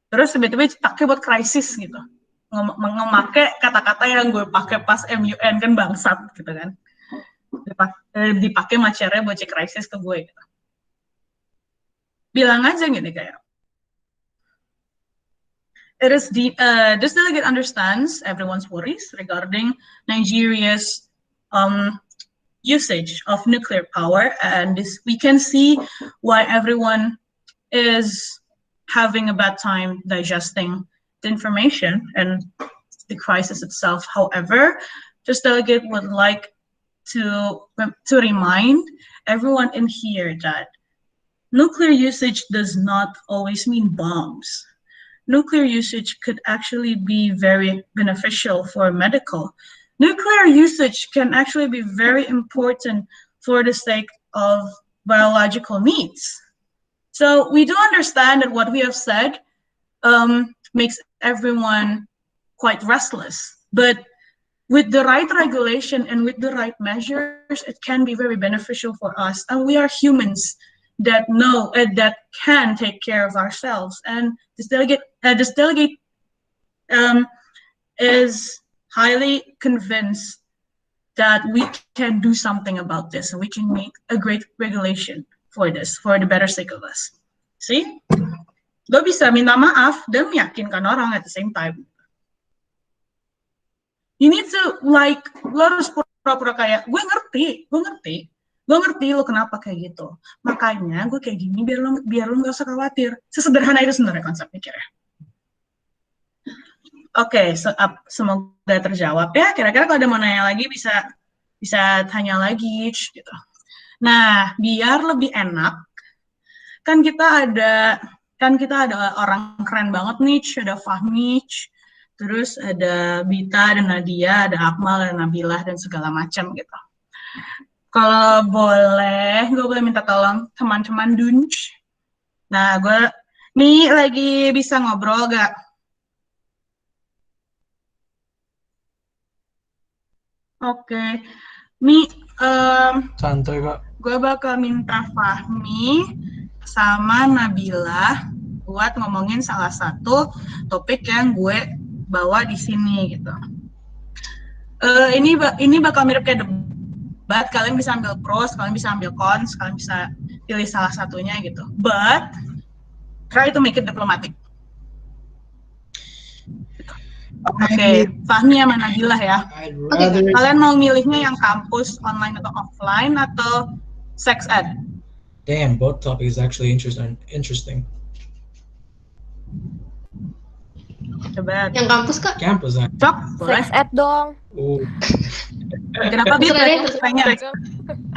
Terus tiba-tiba pakai buat krisis gitu. Memakai kata-kata yang gue pakai pas MUN kan bangsat gitu kan. Dipakai macernya buat cek krisis ke gue gitu. Bilang aja gini kayak, this delegate understands everyone's worries regarding Nigeria's usage of nuclear power, and we can see why everyone is having a bad time digesting the information and the crisis itself. However, this delegate would like to remind everyone in here that nuclear usage does not always mean bombs. Nuclear usage could actually be very beneficial for medical. Nuclear usage can actually be very important for the sake of biological needs. So we do understand that what we have said makes everyone quite restless, but with the right regulation and with the right measures, it can be very beneficial for us. And we are humans that know that can take care of ourselves. And this delegate is highly convinced that we can do something about this, and we can make a great regulation for this, for the better sake of us. See? Lo bisa minta maaf dan meyakinkan orang at the same time. You need to lo harus pura-pura kayak, gue ngerti lo kenapa kayak gitu. Makanya gue kayak gini biar lo nggak usah khawatir. Sesederhana itu sebenarnya konsep mikirnya. Oke, semoga terjawab ya. Kira-kira kalau ada mau nanya lagi bisa tanya lagi gitu. Nah, biar lebih enak, kan kita ada orang keren banget nih, ada Fahmi, terus ada Bita dan Nadia, ada Akmal dan Nabilah dan segala macam gitu. Kalau gue boleh minta tolong teman-teman Dunj. Nah, gue nih lagi bisa ngobrol gak? Oke. Nih, santai kak. Gue bakal minta Fahmi sama Nabila buat ngomongin salah satu topik yang gue bawa di sini gitu. Ini bakal mirip kayak debat. Kalian bisa ambil pros, kalian bisa ambil cons, kalian bisa pilih salah satunya gitu. But try to make it diplomatic. Oke, Fahmi sama Nabilah ya. I'd Oke, rather. Kalian mau milihnya yang kampus, online atau offline, atau sex ed? Damn, both topics actually interesting. Coba, Yang kampus Kak. Campus. Cok, boleh. Sex ed dong. Ooh. Kenapa Bita? Terserah deh, Pengen.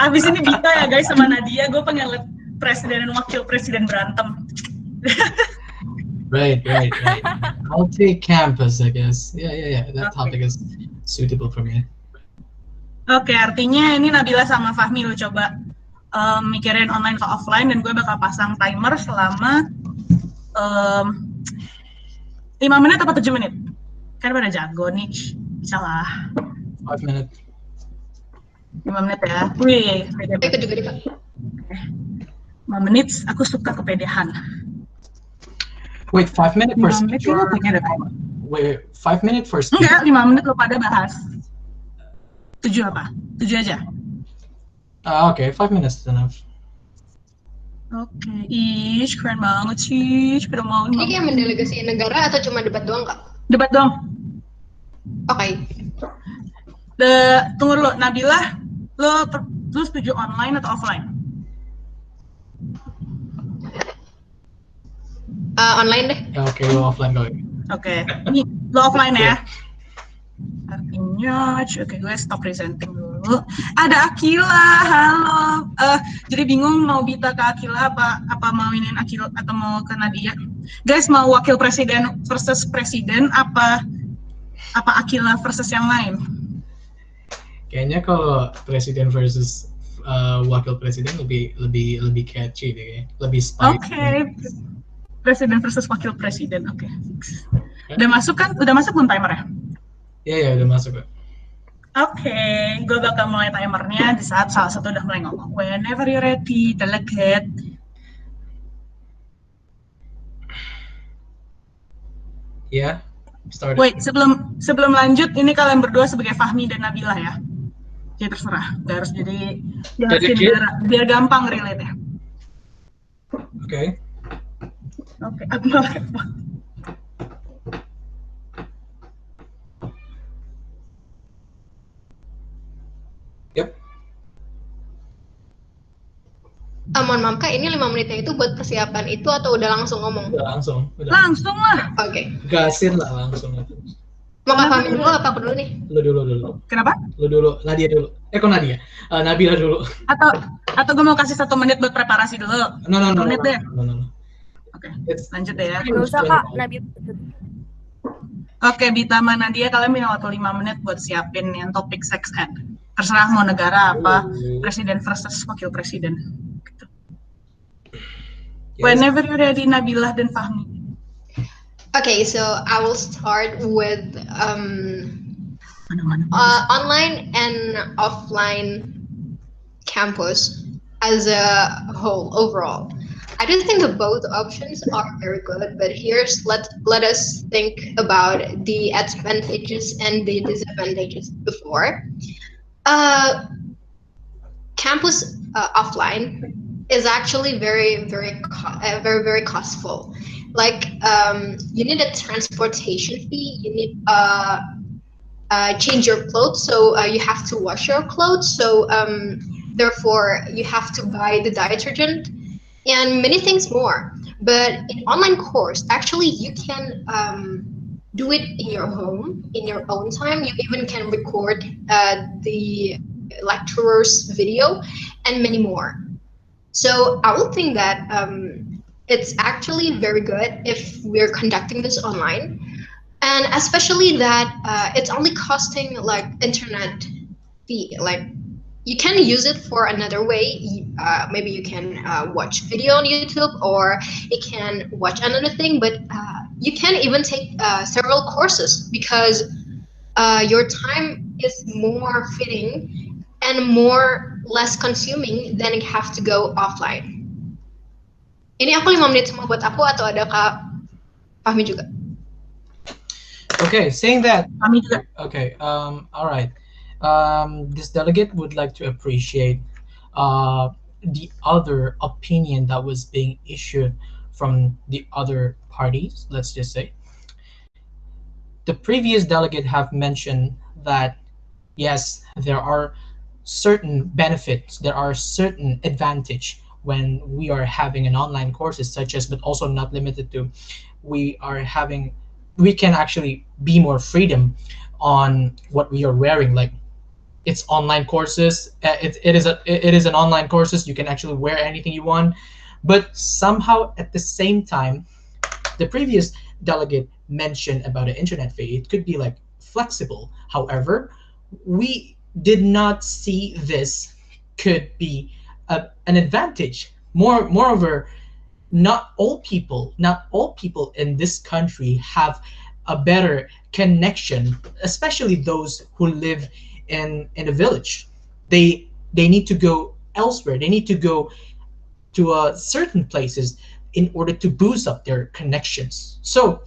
Abis ini Bita ya guys sama Nadia, gue pengen lihat presiden dan wakil presiden berantem. Right. I'll take campus, I guess. Yeah. That topic is suitable for me. Oke, artinya ini Nabila sama Fahmi lo coba mikirin online atau offline, dan gue bakal pasang timer selama 5 menit atau 7 menit. Kan pada jago nih, bisa lah. 5 minutes. 5 menit ya. Wih, pede. Ikut juga deh Kak. 5 menit, aku suka kepedean. Wait, 5 minutes 5 for menit speech itu or- pengen ada. Wait, 5 minutes for speech? Enggak, 5 menit lo pada bahas. 7 apa? 7 aja. Okay, 5 minutes is enough. Oke, keren banget sih. Pada mau Ini kayak mendelegasi negara atau cuma debat doang Kak? debat dong. Oke. Tunggu dulu, Nabila, lo setuju online atau offline? Online deh. Okay, we'll offline go. Oke, ini lo offline ya. Artinya, oke gue stop presenting dulu. Ada Akila, halo. Jadi bingung mau Bita ke Akila apa mau iniin Akila atau mau ke Nadia? Guys, mau wakil presiden versus presiden apa Akila versus yang lain? Kayaknya kalau presiden versus wakil presiden lebih catchy deh, kayaknya. Lebih spicy. Oke. Presiden versus wakil presiden, oke. Udah masuk kan? Udah masuk belum timer ya? Ya, udah masuk kok. Oke, gue bakal mulai timernya di saat salah satu udah mulai ngomong. Whenever you're ready, delegate. Ya, start. Wait, sebelum lanjut, ini kalian berdua sebagai Fahmi dan Nabila ya. Ya terserah, gak harus jadi Delegate. biar gampang relate ya. Okay. Oke, aku malah repot. Yep. Mohon maaf Kak, ini 5 menitnya itu buat persiapan itu atau udah langsung ngomong? Udah langsung. Langsung lah. Oke. Gasin lah langsung. Mau Kak Fahmi dulu apa aku dulu nih? Lu dulu. Kenapa? Lu dulu. Nadia dulu. Kok Nadia? Nabila dulu. Atau gue mau kasih 1 menit buat preparasi dulu. No. 1 menit deh. No. Oke, It's lanjut deh ya. Nggak usah Kak, Nabil. Oke, Bita sama Nadia, kalian punya waktu 5 menit buat siapin yang topik sex ed. Terserah mau negara apa, presiden versus wakil presiden. Gitu. Yes. Whenever you're ready, Nabila dan Fahmi. Okay, so I will start with Mana-mana. online and offline campus as a whole overall. I do think that both options are very good, but let us think about the advantages and the disadvantages before. Campus offline is actually very costful. Like you need a transportation fee, you need change your clothes, so you have to wash your clothes, so therefore you have to buy the detergent and many things more. But in online course, actually you can do it in your home, in your own time. You even can record the lecturer's video and many more. So I would think that it's actually very good if we're conducting this online, and especially that it's only costing like internet fee. Like you can use it for another way. Maybe you can watch video on YouTube, or you can watch another thing. But you can even take several courses because your time is more fitting and less consuming than you have to go offline. Ini aku 5 menit semua buat aku, atau ada Kak Fahmi juga? Okay, saying that. Kami juga. Okay. All right. This delegate would like to appreciate the other opinion that was being issued from the other parties. Let's just say the previous delegate have mentioned that yes, there are certain benefits, there are certain advantage when we are having an online courses, such as, but also not limited to, we can actually be more freedom on what we are wearing. Like it's online courses, it is an online courses. You can actually wear anything you want, but somehow at the same time, the previous delegate mentioned about an internet fee. It could be like flexible. However, we did not see this could be an advantage. Moreover, not all people in this country have a better connection, especially those who live in a village. They need to go elsewhere. They need to go to certain places in order to boost up their connections. So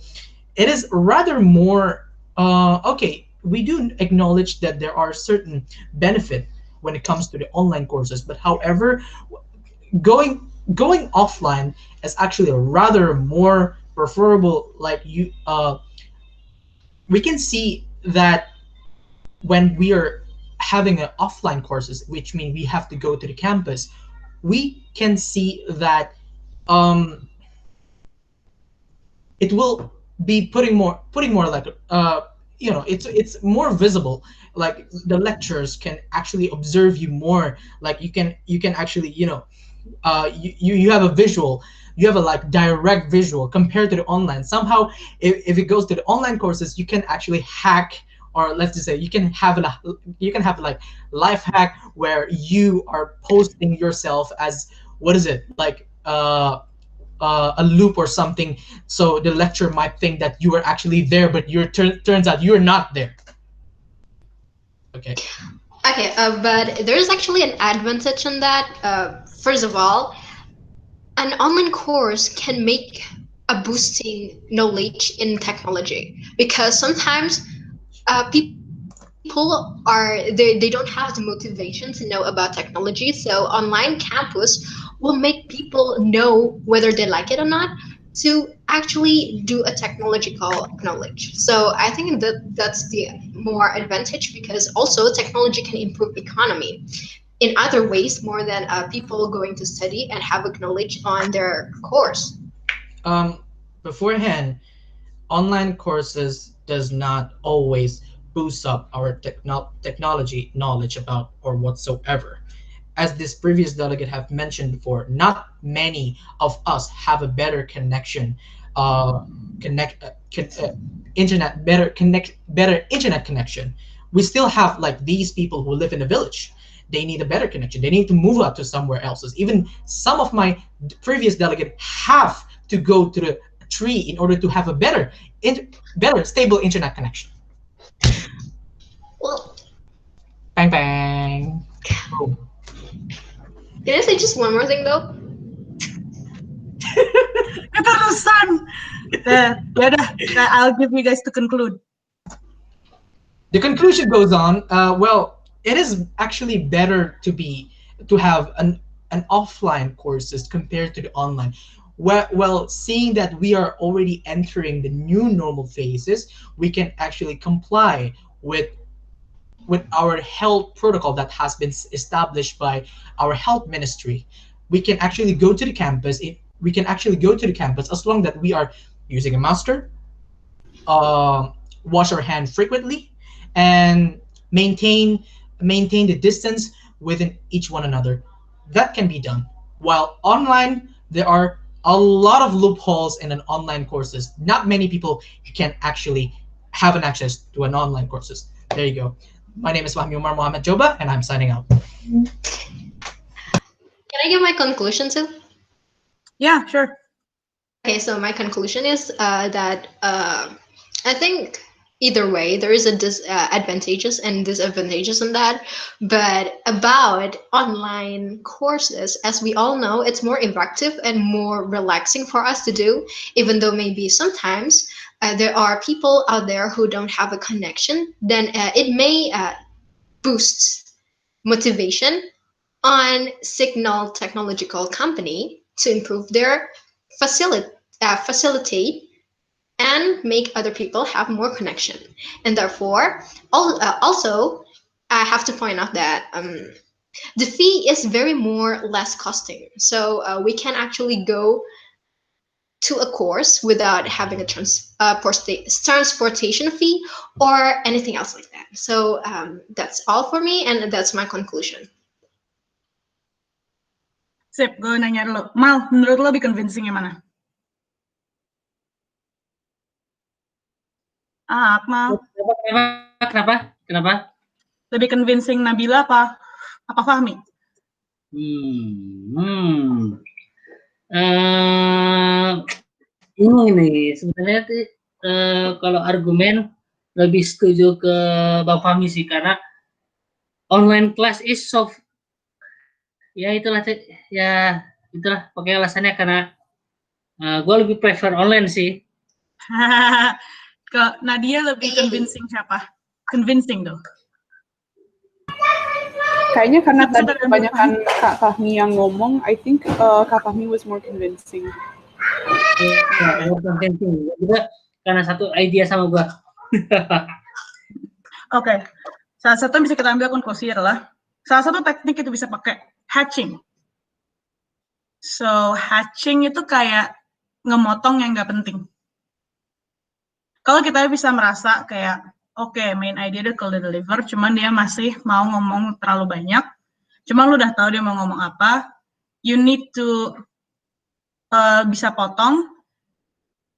it is rather more okay. We do acknowledge that there are certain benefit when it comes to the online courses, but however, going offline is actually a rather more preferable. Like we can see that when we are having an offline courses, which means we have to go to the campus, we can see that um, it will be putting more like it's more visible. Like the lecturers can actually observe you more. Like you can actually you have a visual, you have a like direct visual compared to the online. Somehow if it goes to the online courses, you can actually hack, or let's just say you can have like life hack where you are posting yourself as, what is it, like a loop or something, so the lecturer might think that you are actually there, but turns out you're not there. Okay. Okay, but there's actually an advantage in that. First of all, an online course can make a boosting knowledge in technology, because sometimes people they don't have the motivation to know about technology. So online campus will make people know whether they like it or not, to actually do a technological knowledge. So I think that that's the more advantage, because also technology can improve economy in other ways more than people going to study and have a knowledge on their course. Beforehand, online courses does not always boost up our technology knowledge about or whatsoever. As this previous delegate have mentioned before, not many of us have a better connection, connect internet better internet connection. We still have like these people who live in a village. They need a better connection. They need to move out to somewhere else. Even some of my previous delegate have to go to the tree in order to have a better stable internet connection. Well, Bang bang. Boom. can I say just one more thing though? Keterusan. I'll give you guys to conclude. The conclusion goes on. Well, it is actually better to have an offline courses compared to the online. Well, seeing that we are already entering the new normal phases, we can actually comply with our health protocol that has been established by our health ministry. We can actually go to the campus. We can actually go to the campus as long that we are using a master, wash our hands frequently, and maintain the distance within each one another. That can be done. While online, there are a lot of loopholes in an online courses. Not many people can actually have an access to an online courses. There you go. My name is Fahmi Umar Muhammad Joba, and I'm signing out. Can I give my conclusion too? Yeah, sure. Okay, so my conclusion is that I think either way there is a advantages and disadvantages in that. But about online courses, as we all know, it's more effective and more relaxing for us to do, even though maybe sometimes there are people out there who don't have a connection, then it may boost motivation on Signal Technological Company to improve their facilitate and make other people have more connection. And therefore, also, I have to point out that the fee is very more less costing. So we can actually go to a course without having a transportation fee or anything else like that. So that's all for me, and that's my conclusion. Sip, gue nanya dulu. Mal, menurut lo lebih convincing yang mana? Akmal. Kenapa? Lebih convincing Nabila apa Fahmi? Ini nih sebenarnya kalau argumen lebih setuju ke Bang Fahmi sih, karena online class is soft. Ya itulah pakai alasannya, karena gue lebih prefer online sih. Ke Nadia lebih convincing siapa? Convincing tuh. Kayaknya karena tadi kebanyakan Kak Fahmi yang ngomong, I think Kak Fahmi was more convincing. Convincing juga karena satu idea sama gue. Oke. Salah satu yang bisa kita ambil konklusi adalah salah satu teknik itu bisa pakai hatching. So, hatching itu kayak ngemotong yang nggak penting. Kalau kita bisa merasa kayak, oke, main idea udah deliver, cuman dia masih mau ngomong terlalu banyak, cuman lu udah tahu dia mau ngomong apa, you need to bisa potong,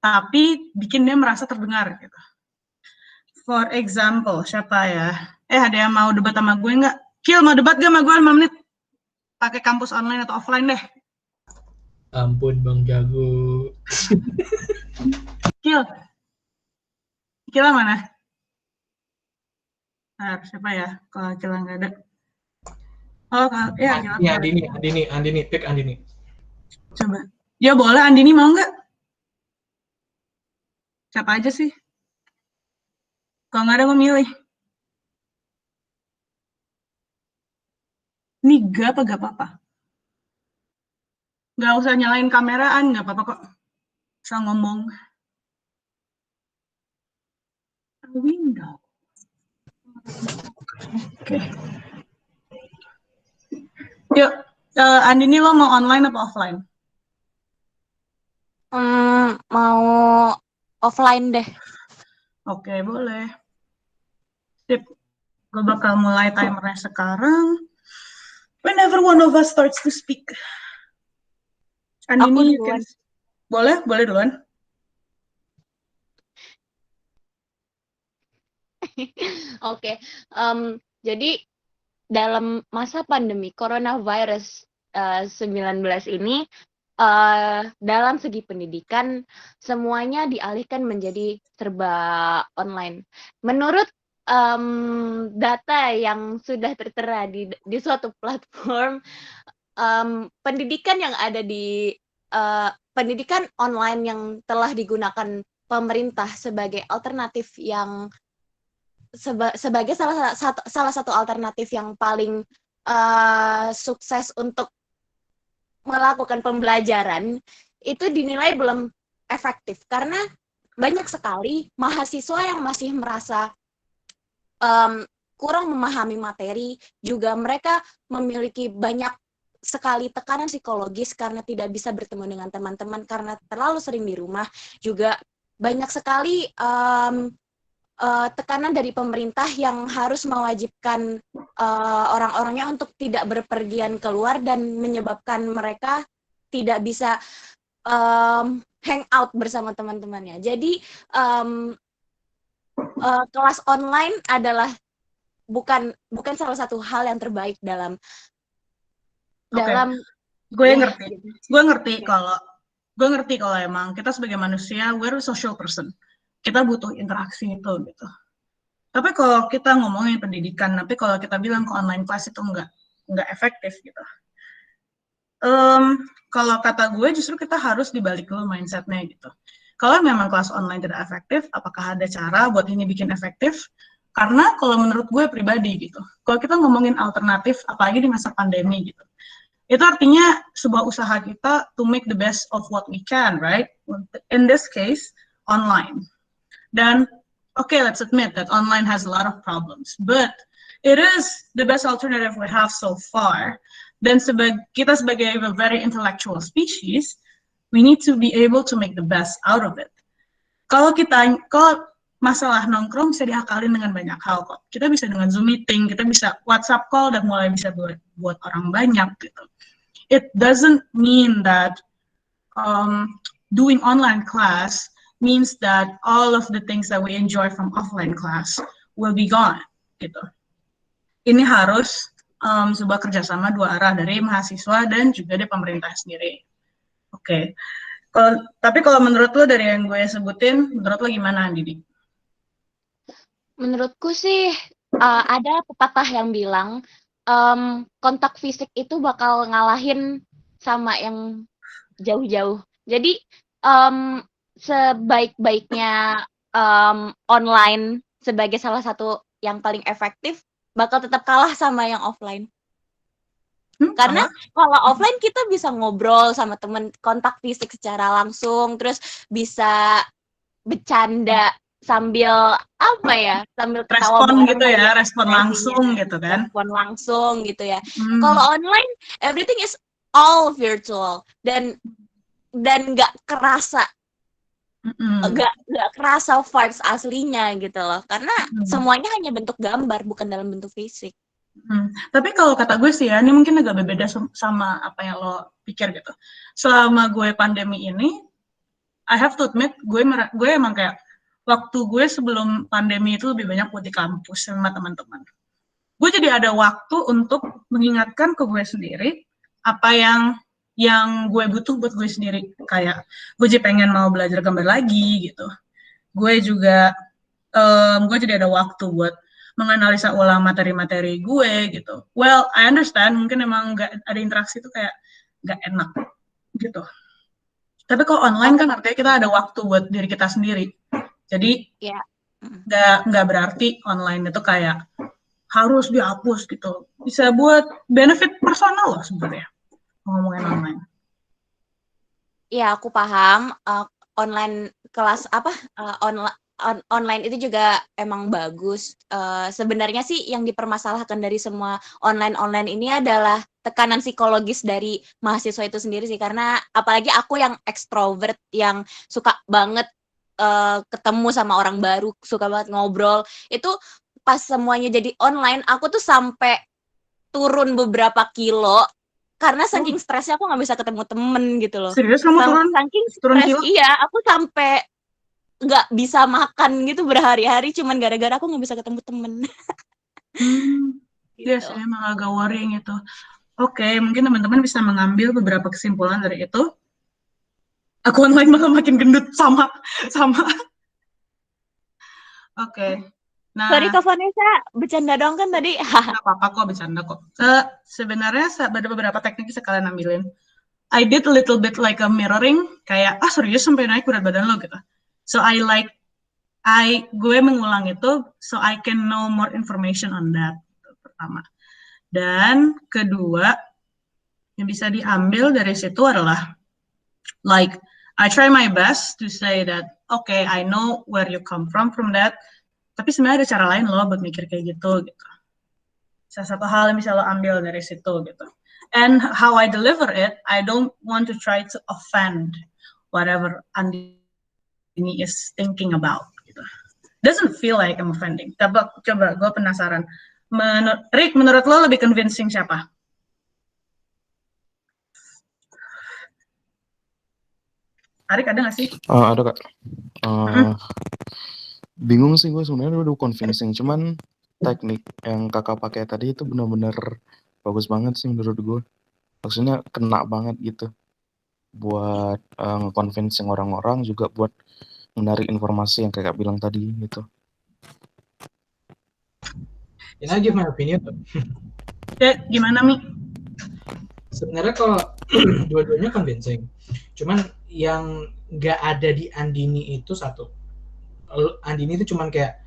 tapi bikin dia merasa terdengar, gitu. For example, siapa ya? Ada yang mau debat sama gue nggak? Kil, mau debat gak sama gue 5 menit? Pakai kampus online atau offline deh. Ampun Bang Jago. Kil mana? Siapa ya? Kalau Kil nggak ada. Oh, ya. Andini, pick Andini. Coba. Ya boleh, Andini mau nggak? Siapa aja sih? Kalau nggak ada, gue milih. Ini gak apa-apa. Nggak usah nyalain kameraan, nggak apa-apa kok. Bisa ngomong. Window. Oke. Yuk, Andini, lo mau online apa offline? Mau offline deh. Oke, boleh. Sip. Gue bakal mulai timernya sekarang. Whenever one of us starts to speak. Andini, you can... Boleh duluan. Oke, jadi dalam masa pandemi coronavirus 19 ini, dalam segi pendidikan semuanya dialihkan menjadi serba online. Menurut data yang sudah tertera di suatu platform, pendidikan yang ada di pendidikan online yang telah digunakan pemerintah sebagai alternatif yang sebagai salah satu alternatif yang paling sukses untuk melakukan pembelajaran, itu dinilai belum efektif karena banyak sekali mahasiswa yang masih merasa kurang memahami materi, juga mereka memiliki banyak sekali tekanan psikologis karena tidak bisa bertemu dengan teman-teman karena terlalu sering di rumah, juga banyak sekali tekanan dari pemerintah yang harus mewajibkan orang-orangnya untuk tidak berpergian keluar dan menyebabkan mereka tidak bisa hangout bersama teman-temannya. Jadi kelas online adalah bukan salah satu hal yang terbaik dalam gue ngerti kalau emang kita sebagai manusia we're a social person. Kita butuh interaksi itu gitu. Tapi kalau kita ngomongin pendidikan, tapi kalau kita bilang ke online class itu nggak efektif gitu. Kalau kata gue justru kita harus dibalik dulu mindsetnya gitu. Kalau memang kelas online tidak efektif, apakah ada cara buat ini bikin efektif? Karena kalau menurut gue pribadi gitu, kalau kita ngomongin alternatif, apalagi di masa pandemi gitu, itu artinya sebuah usaha kita to make the best of what we can, right? In this case, online. Dan okay, let's admit that online has a lot of problems, but it is the best alternative we have so far. Dan kita sebagai a very intellectual species, we need to be able to make the best out of it. Kalau masalah nongkrong bisa diakalin dengan banyak hal kok. Kita bisa dengan Zoom meeting, kita bisa WhatsApp call dan mulai bisa buat orang banyak gitu. It doesn't mean that doing online class means that all of the things that we enjoy from offline class will be gone gitu. Ini harus sebuah kerjasama dua arah dari mahasiswa dan juga dari pemerintah sendiri. Oke. Tapi kalau menurut lo dari yang gue sebutin, menurut lo gimana, Didi? Menurutku sih ada pepatah yang bilang kontak fisik itu bakal ngalahin sama yang jauh-jauh. Jadi sebaik-baiknya online sebagai salah satu yang paling efektif bakal tetap kalah sama yang offline. Karena kalau offline kita bisa ngobrol sama temen, kontak fisik secara langsung, terus bisa bercanda sambil sambil ketawa respon gitu ya, respon langsung gitu kan. Respon langsung gitu ya. Kalau online everything is all virtual dan nggak kerasa nggak kerasa vibes aslinya gitu loh, karena semuanya hanya bentuk gambar bukan dalam bentuk fisik. Tapi kalau kata gue sih ya, ini mungkin agak berbeda sama apa yang lo pikir gitu. Selama gue pandemi ini, I have to admit, gue emang kayak waktu gue sebelum pandemi itu lebih banyak buat di kampus sama teman-teman. Gue jadi ada waktu untuk mengingatkan ke gue sendiri apa yang gue butuh buat gue sendiri. Kayak gue jadi pengen mau belajar gambar lagi gitu. Gue juga gue jadi ada waktu buat menganalisa ulang materi-materi gue gitu. Well, I understand mungkin emang nggak ada interaksi itu kayak nggak enak gitu. Tapi kalau online kan artinya kita ada waktu buat diri kita sendiri. Jadi nggak berarti online itu kayak harus dihapus gitu. Bisa buat benefit personal loh sebenarnya ngomongin online. Iya, aku paham. Online kelas online itu juga emang bagus. Sebenarnya sih yang dipermasalahkan dari semua online ini adalah tekanan psikologis dari mahasiswa itu sendiri sih. Karena apalagi aku yang ekstrovert, yang suka banget ketemu sama orang baru, suka banget ngobrol. Itu pas semuanya jadi online, aku tuh sampai turun beberapa kilo. Karena saking stresnya aku nggak bisa ketemu temen gitu loh. Serius kamu saking stres, iya, aku sampai nggak bisa makan gitu berhari-hari cuman gara-gara aku nggak bisa ketemu temen. Gitu. Yes, emang agak worrying itu. Oke, mungkin teman-teman bisa mengambil beberapa kesimpulan dari itu. Aku online malah makin gendut sama. Oke. Nah, sorry Kak Vanessa, bercanda dong kan tadi. Nggak apa-apa kok, bercanda kok. Sebenarnya ada beberapa teknik yang kalian ambilin. I did a little bit like a mirroring, kayak serius sampai naik berat badan lo gitu. So gue mengulang itu so I can know more information on that. Pertama. Dan kedua yang bisa diambil dari situ adalah like I try my best to say that okay, I know where you come from that. Tapi sebenarnya ada cara lain loh buat mikir kayak gitu. Salah satu hal yang bisa lo ambil dari situ gitu. And how I deliver it, I don't want to try to offend whatever Andini is thinking about. Gitu. Doesn't feel like I'm offending. Coba gue penasaran. Rick, menurut lo lebih convincing siapa? Arik ada nggak sih? Ada Kak. Bingung sih gue sebenarnya udah convincing, cuman teknik yang kakak pakai tadi itu benar-benar bagus banget sih menurut gue. Maksudnya kena banget gitu buat nge-convincing orang-orang, juga buat menarik informasi yang kakak bilang tadi gitu. I give my opinion. Gimana Mi? Sebenarnya kalau dua-duanya convincing, cuman yang nggak ada di Andini itu satu. Andini itu cuman kayak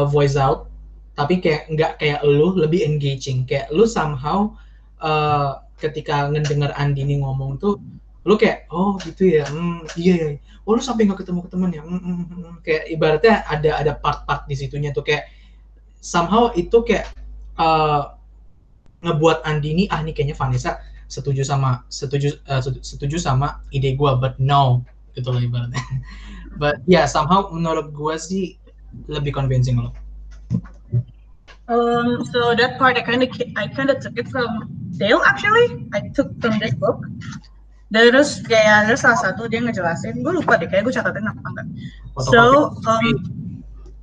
voice out, tapi kayak nggak kayak lu, lebih engaging. Kayak lu somehow ketika ngedenger Andini ngomong tuh, lu kayak oh gitu ya, iya ya. Oh lu sampai nggak ketemu teman ya, kayak ibaratnya ada part-part di situnya tuh kayak somehow itu kayak ngebuat Andini nih kayaknya Vanessa setuju sama ide gue, but no gitu loh ibaratnya. But yeah, somehow menurut gue sih lebih convincing loh. So that part I kind of took it from Dale actually. I took from this book. Terus kayak ada salah satu dia ngejelasin, gue lupa deh kayak gue catatin apa enggak.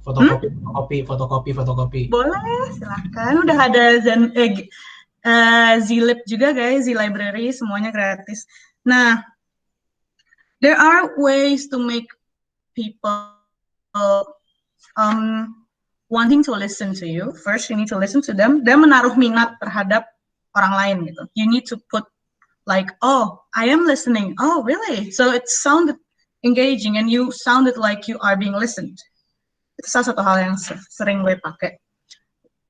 Fotokopi. Boleh, silahkan. Udah ada Zlib juga guys, Z-Library, semuanya gratis. Nah, there are ways to make people wanting to listen to you. First, you need to listen to them. Dan menaruh minat terhadap orang lain gitu. You need to put like, oh, I am listening. Oh, really? So it sounded engaging and you sounded like you are being listened. Itu salah satu hal yang sering gue pakai.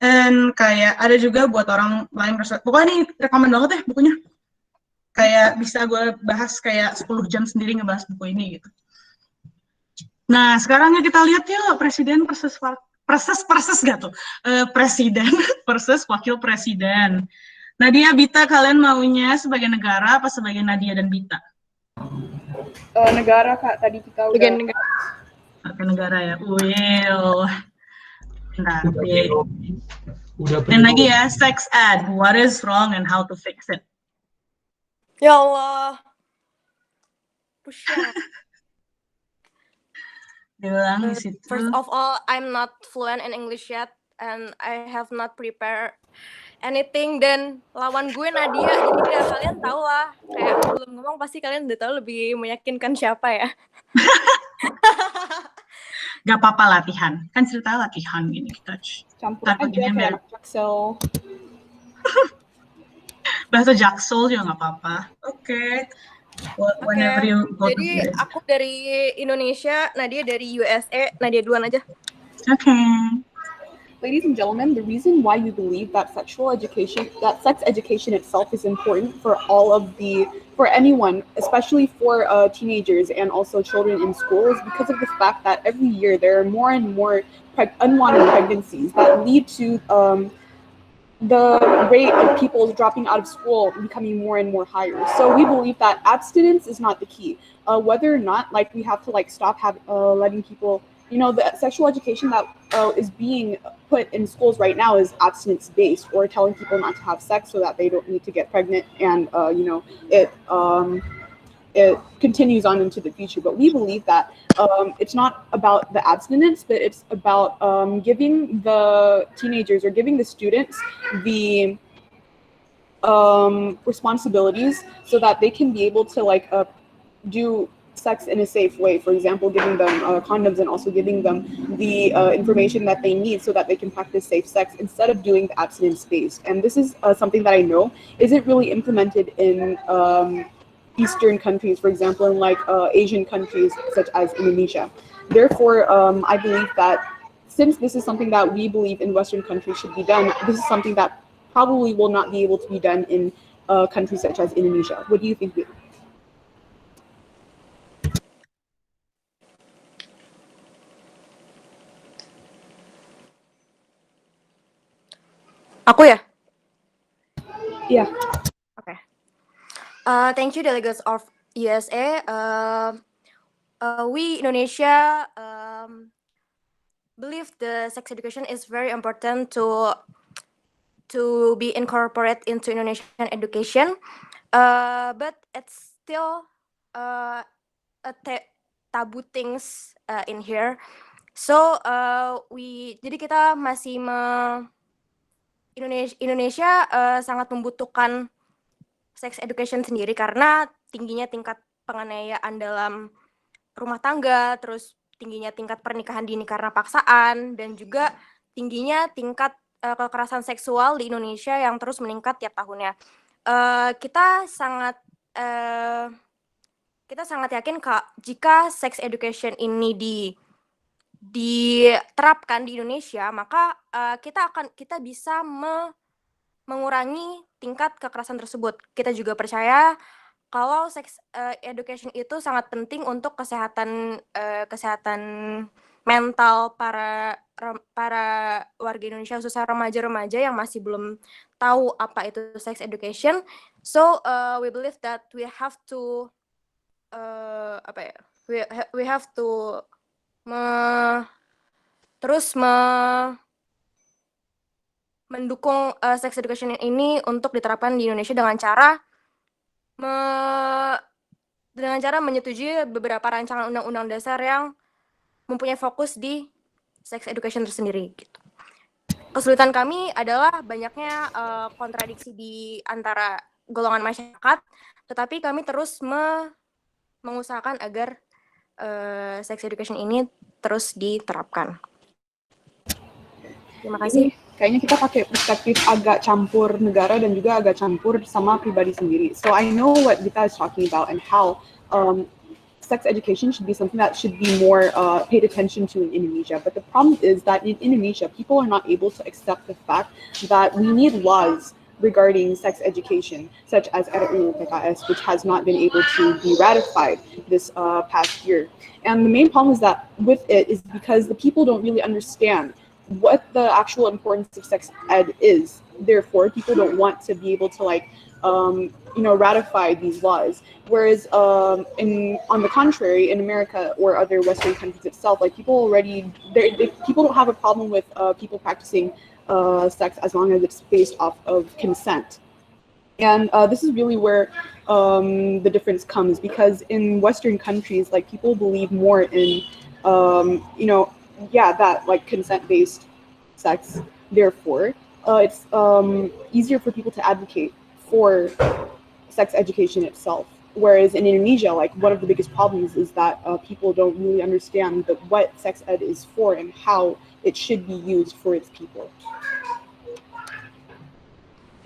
Dan kayak ada juga buat orang lain, pokoknya ini rekaman banget ya bukunya. Kayak bisa gue bahas kayak 10 jam sendiri ngebahas buku ini gitu. Nah, sekarang kita lihat yuk presiden versus presiden versus wakil presiden. Nadia, Bita, kalian maunya sebagai negara apa sebagai Nadia dan Bita? Negara Kak, tadi kita udah. Negara ya. Will. Nah, dan lagi ya, sex ed. What is wrong and how to fix it? Ya Allah. Pusha. Bilang di situ. First of all, I'm not fluent in English yet and I have not prepared anything. Dan lawan gue Nadia, jadi ya kalian tahu lah. Kayak belum ngomong pasti kalian udah tahu lebih meyakinkan siapa ya. Gak apa-apa latihan, kan cerita latihan gini kita. Campur aja kayak Jaksel. Bahasa Jaksel juga gak apa-apa. Oke. Whenever you go. Jadi aku dari Indonesia, Nadia dari USA. Nadia duluan aja. Okay. Ladies and gentlemen, the reason why we believe that sex education itself is important for for anyone, especially for teenagers and also children in school, is because of the fact that every year there are more and more unwanted pregnancies that lead to the rate of people dropping out of school becoming more and more higher. So we believe that abstinence is not the key. Whether or not we have to stop letting people, the sexual education that is being put in schools right now is abstinence based, or telling people not to have sex so that they don't need to get pregnant, and it continues on into the future. But we believe that it's not about the abstinence, but it's about giving the teenagers or giving the students the responsibilities so that they can be able to do sex in a safe way. For example, giving them condoms and also giving them the information that they need so that they can practice safe sex instead of doing the abstinence based. And this is something that I know isn't really implemented in Eastern countries, for example, in Asian countries such as Indonesia. Therefore, I believe that since this is something that we believe in Western countries should be done, this is something that probably will not be able to be done in countries such as Indonesia. What do you think? Aku ya? Yeah. Okay. Thank you, delegates of USA. We Indonesia believe the sex education is very important to be incorporated into Indonesian education, but it's still a taboo things in here. So jadi kita masih Indonesia sangat membutuhkan sex education sendiri karena tingginya tingkat penganiayaan dalam rumah tangga, terus tingginya tingkat pernikahan dini karena paksaan, dan juga tingginya tingkat kekerasan seksual di Indonesia yang terus meningkat tiap tahunnya. Kita sangat kita sangat yakin jika sex education ini diterapkan di Indonesia, maka kita bisa mengurangi tingkat kekerasan tersebut. Kita juga percaya kalau sex education itu sangat penting untuk kesehatan mental para warga Indonesia, khususnya remaja-remaja yang masih belum tahu apa itu sex education. So we believe that we have to we have to mendukung sex education ini untuk diterapkan di Indonesia dengan cara menyetujui beberapa rancangan undang-undang dasar yang mempunyai fokus di sex education tersendiri. Gitu. Kesulitan kami adalah banyaknya kontradiksi di antara golongan masyarakat, tetapi kami terus mengusahakan agar sex education ini terus diterapkan. Terima kasih. Kayaknya kita pakai perspektif agak campur negara dan juga agak campur sama pribadi sendiri. So I know what Vita is talking about and how sex education should be something that should be more paid attention to in Indonesia. But the problem is that in Indonesia, people are not able to accept the fact that we need laws regarding sex education, such as RUU PKS, which has not been able to be ratified this past year. And the main problem is that with it is because the people don't really understand what the actual importance of sex ed is. Therefore, people don't want to be able to ratify these laws. Whereas on the contrary, in America or other Western countries itself, like people don't have a problem with people practicing sex as long as it's based off of consent. And this is really where the difference comes, because in Western countries, like people believe more in consent-based sex. Therefore, it's easier for people to advocate for sex education itself. Whereas in Indonesia, like one of the biggest problems is that people don't really understand what sex ed is for and how it should be used for its people.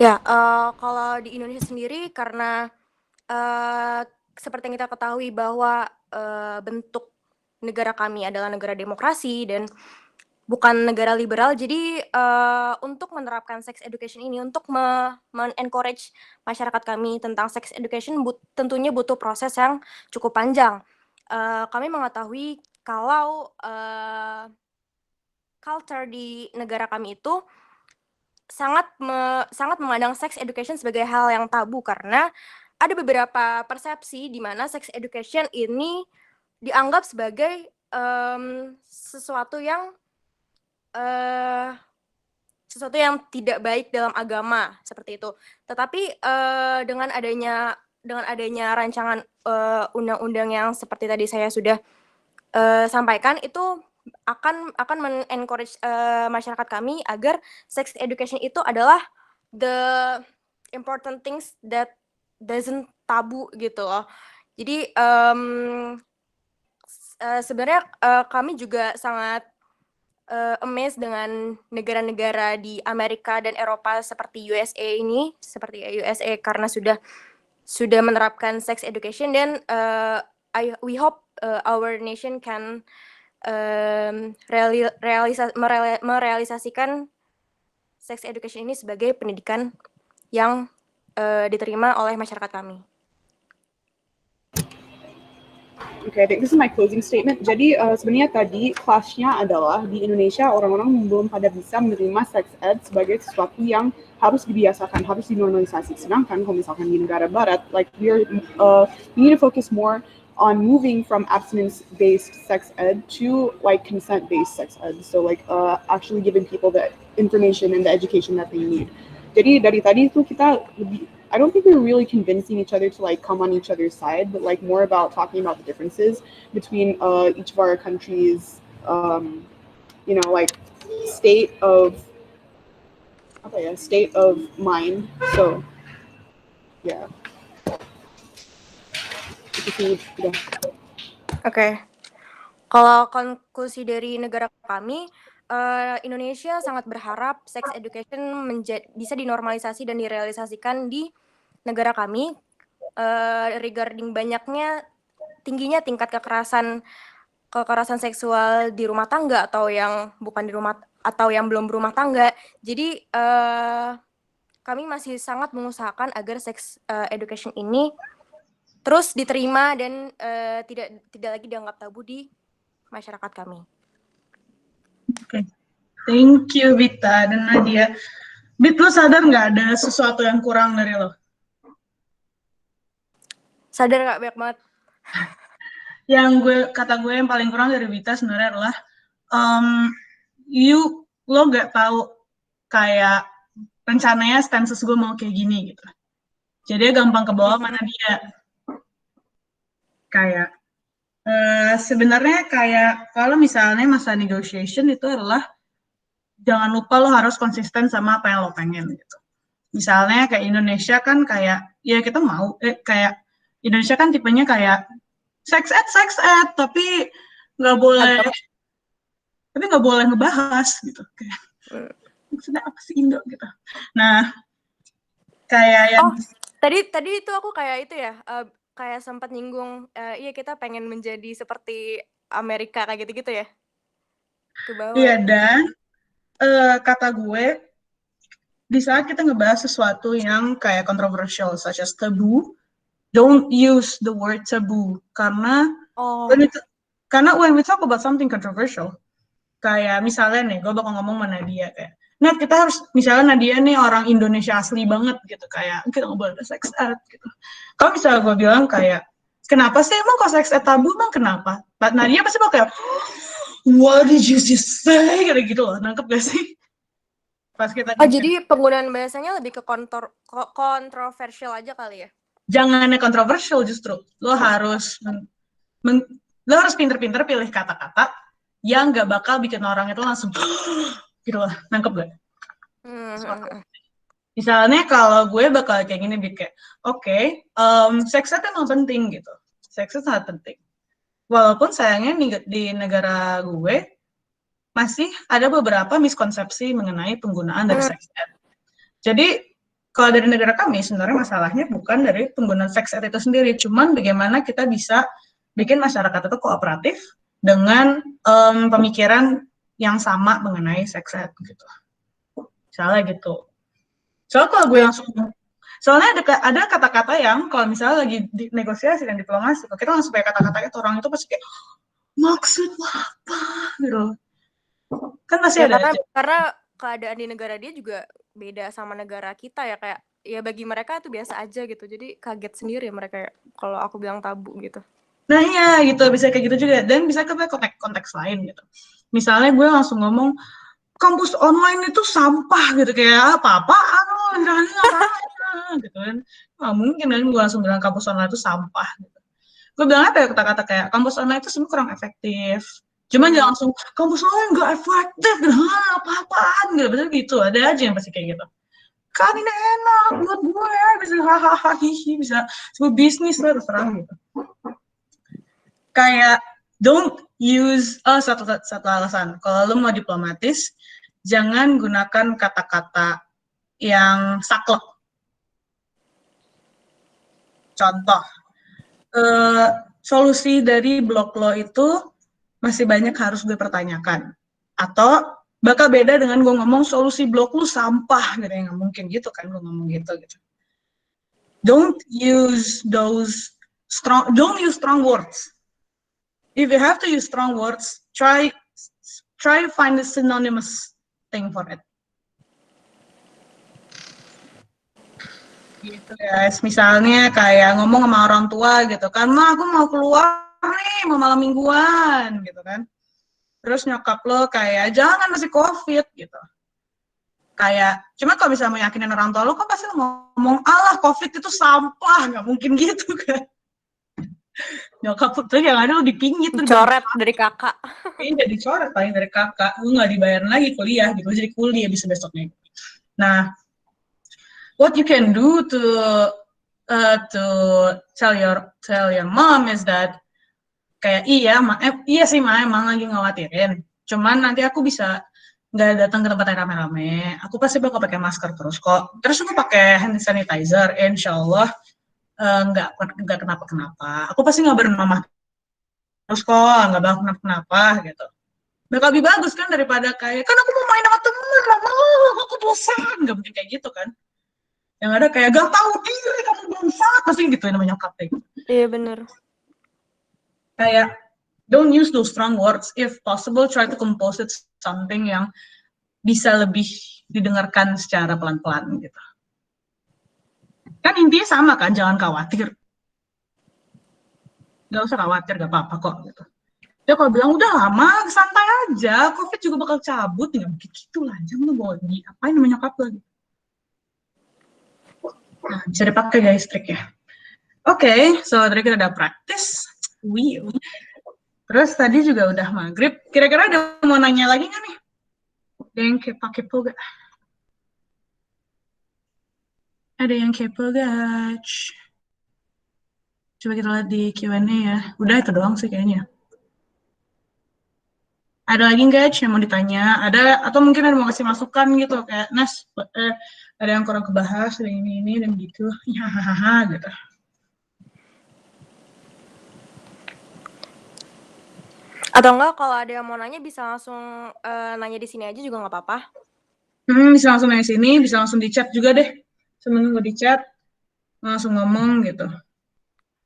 Ya, kalau di Indonesia sendiri, karena seperti yang kita ketahui bahwa bentuk negara kami adalah negara demokrasi dan bukan negara liberal, jadi untuk menerapkan sex education ini, untuk men-encourage masyarakat kami tentang sex education, tentunya butuh proses yang cukup panjang. Kami mengetahui kalau culture di negara kami itu sangat memandang sex education sebagai hal yang tabu, karena ada beberapa persepsi di mana sex education ini dianggap sebagai sesuatu yang tidak baik dalam agama, seperti itu. Tetapi dengan adanya rancangan undang-undang yang seperti tadi saya sudah sampaikan, itu akan men-encourage masyarakat kami agar sex education itu adalah the important things that doesn't tabu gitu loh. Jadi sebenarnya kami juga sangat amazed dengan negara-negara di Amerika dan Eropa seperti USA karena sudah menerapkan sex education, dan we hope our nation can merealisasikan sex education ini sebagai pendidikan yang diterima oleh masyarakat kami. Okay, I think this is my closing statement. Jadi sebenarnya tadi kelasnya adalah di Indonesia orang-orang belum pada bisa menerima sex ed sebagai sesuatu yang harus dibiasakan, harus dinormalisasi. Sedangkan kalau misalkan di negara barat, like we need to focus more on moving from abstinence-based sex ed to like consent-based sex ed. So like actually giving people the information and the education that they need. Jadi dari tadi itu kita I don't think we're really convincing each other to like come on each other's side, but like more about talking about the differences between each of our countries, like state of mind. So yeah. Oke. Kalau konklusi dari negara kami, Indonesia sangat berharap sex education bisa dinormalisasi dan direalisasikan di negara kami, regarding banyaknya tingginya tingkat kekerasan seksual di rumah tangga atau yang bukan di rumah atau yang belum berumah tangga. Jadi kami masih sangat mengusahakan agar sex education ini terus diterima dan tidak lagi dianggap tabu di masyarakat kami. Oke. Thank you Vita dan Nadia. Bit, lu sadar nggak ada sesuatu yang kurang dari lo? Sadar nggak, banyak banget. Yang kata gue yang paling kurang dari Vita sebenarnya adalah lo nggak tahu kayak rencananya stances gue mau kayak gini gitu. Jadi gampang ke bawah mana dia. Kayak sebenarnya kayak kalau misalnya masa negotiation itu adalah jangan lupa lo harus konsisten sama apa yang lo pengen gitu. Misalnya kayak Indonesia kan kayak ya kita mau kayak Indonesia kan tipenya kayak sex ed tapi nggak boleh ngebahas gitu kayak maksudnya apa sih Indo gitu. Nah kayak yang tadi itu aku kayak itu ya kayak sempat nyinggung iya kita pengen menjadi seperti Amerika kayak gitu-gitu ya ke bawah. Iya dan kata gue di saat kita ngebahas sesuatu yang kayak controversial such as taboo, don't use the word taboo karena when we talk about something controversial kayak misalnya nih gue bakal ngomong sama Nadia kayak Nat kita harus misalnya Nadia nih orang Indonesia asli banget gitu kayak kita nggak boleh sex ed gitu. Kalau misalnya gue bilang kayak kenapa sih emang kok sex ed tabu emang kenapa? Nadia pasti bakal kayak what did you just say kayak gitu loh, nangkep gak sih? Pas kita jadi penggunaan bahasanya lebih ke kontroversial aja kali ya? Jangan kontroversial justru lo harus pinter-pinter pilih kata-kata yang gak bakal bikin orang itu langsung gitu lah, nangkep gak? Misalnya kalau gue bakal kayak gini kayak oke, seks ed emang penting gitu, seks ed sangat penting walaupun sayangnya di negara gue masih ada beberapa miskonsepsi mengenai penggunaan dari seks ed. Jadi kalau dari negara kami sebenarnya masalahnya bukan dari penggunaan seks ed itu sendiri, cuman bagaimana kita bisa bikin masyarakat itu kooperatif dengan pemikiran yang sama mengenai seks ed gitu. Misalnya gitu. Soalnya kalau gue langsung soalnya ada kata-kata yang kalau misalnya lagi di negosiasi dan diplomasi, kalau kita langsung pakai kata-kata itu orang itu pasti kayak maksud apa gitu. Kan pasti ada karena keadaan di negara dia juga beda sama negara kita ya, kayak ya bagi mereka itu biasa aja gitu. Jadi kaget sendiri mereka kalau aku bilang tabu gitu. Nah iya gitu, bisa kayak gitu juga dan bisa ke konteks lain gitu. Misalnya gue langsung ngomong kampus online itu sampah gitu kayak apa-apaan gitu kan. Nggak mungkin kan gue langsung bilang kampus online itu sampah gitu. Gue bilang apa ya kata-kata kayak kampus online itu sebenarnya kurang efektif. Cuman jangan langsung kampus online nggak efektif gitu, apa-apaan gitu. Betul gitu, ada aja yang pasti kayak gitu. Kan ini enak buat gue, bisa hahaha hihi, bisa sebuah bisnis lah terserah gitu. Kayak don't use satu alasan kalau lo mau diplomatis jangan gunakan kata-kata yang saklek. Contoh, solusi dari blog lo itu masih banyak harus gue pertanyakan. Atau bakal beda dengan gue ngomong solusi blog lo sampah gitu, nggak mungkin gitu kan gue ngomong gitu. Don't use strong words. If you have to use strong words, try find a synonymous thing for it. Gitu guys, misalnya kayak ngomong sama orang tua gitu kan, Ma aku mau keluar nih, mau malam mingguan gitu kan. Terus nyokap lo kayak, jangan masih COVID gitu. Kayak, cuma kalau misalnya meyakinin orang tua lo kan pasti ngomong, alah COVID itu sampah, nggak mungkin gitu kan. Nyokap tuh yang ada lo dipingit dicoret dari kakak. Iya dicoret paling dari kakak, lu nggak dibayar lagi kuliah gitu, jadi kuliah bisa besoknya. Nah, what you can do to tell your mom is that kayak iya sih Ma emang lagi ngawatirin, cuman nanti aku bisa nggak datang ke tempat yang rame-rame, aku pasti bakal pakai masker terus kok, terus aku pakai hand sanitizer, insyaallah nggak kenapa-kenapa. Aku pasti ngabarin mama terus kok, nggak bakal kenapa-kenapa gitu. Bakal lebih bagus kan daripada kayak, kan aku mau main sama temen, mama, aku bosan. Nggak mungkin kayak gitu kan. Yang ada kayak, gak tahu diri kamu bangsat, pasti gitu yang namanya nyokap kayak gitu. Iya bener. Kayak, don't use those strong words. If possible, try to compose it something yang bisa lebih didengarkan secara pelan-pelan gitu. Kan intinya sama kan, jangan khawatir. Gak usah khawatir, gak apa-apa kok gitu. Dia kalau bilang, udah lama, santai aja, COVID juga bakal cabut, ya gitu lah, jangan lu bawa di, apain namanya nyokap lagi. Nah, bisa dipakai guys triknya. Oke, so tadi kita udah practice. Terus tadi juga udah maghrib. Kira-kira ada mau nanya lagi nggak nih? Ada yang kepo gak? Ada yang kepo gak? Coba kita lihat di Q&A ya. Udah itu doang sih kayaknya. Ada lagi nggak yang mau ditanya? Ada atau mungkin ada mau kasih masukan gitu kayak Nas, ada yang kurang kebahas, ada ini dan gitu. Hahaha gitu. Atau enggak kalau ada yang mau nanya bisa langsung nanya di sini aja juga nggak apa-apa. Bisa langsung nanya sini, bisa langsung di chat juga deh. Semenung di chat, langsung ngomong gitu.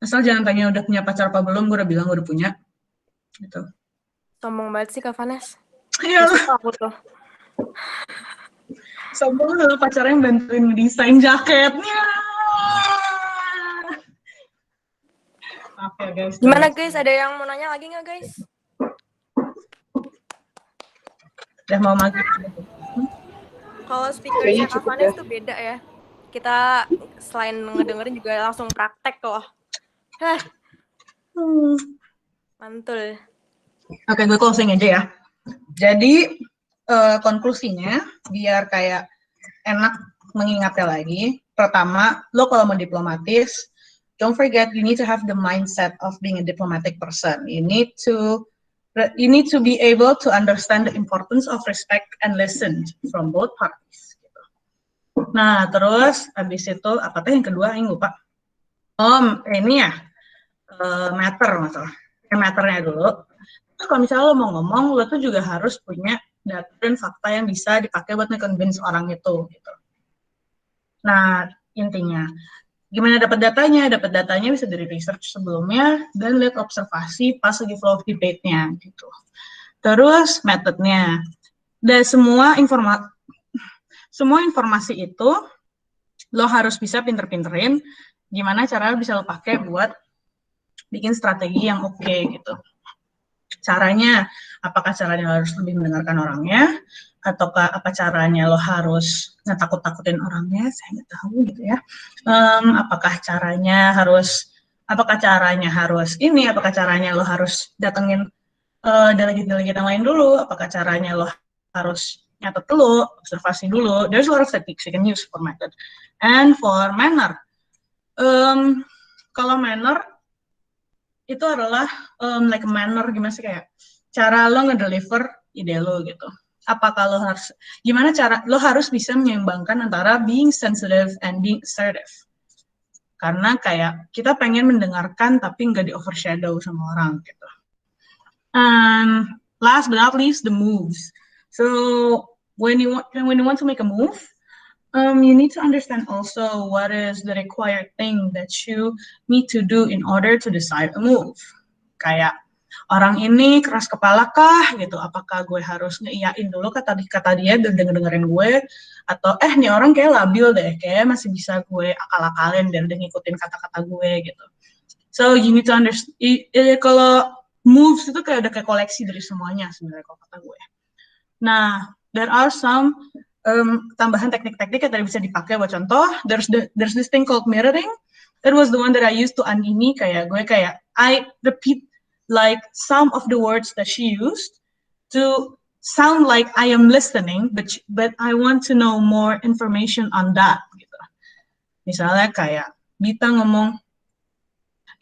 Asal jangan tanya udah punya pacar apa belum, gue udah bilang gue udah punya. Gitu. Sombong banget sih Kak Vanes. Iya. Aku tuh. Sombong kalau pacarnya yang bantuin ngedesain jaketnya. Maaf ya guys. Gimana guys? Ada yang mau nanya lagi nggak guys? Udah mau maghrib. Kalau speakernya Kak Vanes tuh beda ya. Kita selain ngedengerin juga langsung praktek loh. Mantul. Oke, gue closing aja ya. Jadi konklusinya biar kayak enak mengingatnya lagi. Pertama, lo kalau mau diplomatis, don't forget you need to have the mindset of being a diplomatic person. You need to be able to understand the importance of respect and listen from both parties. Gitu. Nah, terus habis itu apa teh yang kedua? Yang lupa. Ini ya matter masalah. Matternya dulu. Terus kalau misalnya lo mau ngomong, lo tuh juga harus punya data dan fakta yang bisa dipakai buat nge-convince orang itu. Gitu. Nah, intinya, gimana dapat datanya? Dapat datanya bisa dari research sebelumnya dan lihat observasi pas lagi flow of debate-nya. Gitu. Terus metodenya. Dan semua informasi itu lo harus bisa pinter-pinterin gimana cara bisa lo pakai buat bikin strategi yang oke gitu. Caranya, apakah caranya lo harus lebih mendengarkan orangnya, ataukah apa caranya lo harus ngetakut-takutin orangnya, saya nggak tahu gitu ya. Apakah caranya harus lo harus datengin delegate-delegate yang lain dulu, apakah caranya lo harus nyatet dulu, observasi dulu. There's a lot of techniques you can use for method. And for manner, kalau manner itu adalah like manner gimana sih kayak cara lo ngedeliver ide lo gitu. Apakah lo harus gimana cara lo harus bisa menyeimbangkan antara being sensitive and being assertive. Karena kayak kita pengen mendengarkan tapi nggak di overshadow sama orang gitu. And last but not least the moves. So when you want to make a move, you need to understand also what is the required thing that you need to do in order to decide a move. Kayak orang ini keras kepala kah gitu, apakah gue harus ngeiyain dulu kata dia dan dengerin gue, atau nih orang kayak labil deh, kayak masih bisa gue akal-akalin dan ngikutin kata-kata gue gitu. So you need to understand, kalau moves itu kayak udah kayak koleksi dari semuanya sebenarnya kalau kata gue. Nah, there are some tambahan teknik-teknik yang tadi bisa dipakai buat contoh. There's this thing called mirroring. That was the one that I used to Andini. Kayak I repeat like some of the words that she used to sound like I am listening, but I want to know more information on that. Gitu. Misalnya kayak Bita ngomong,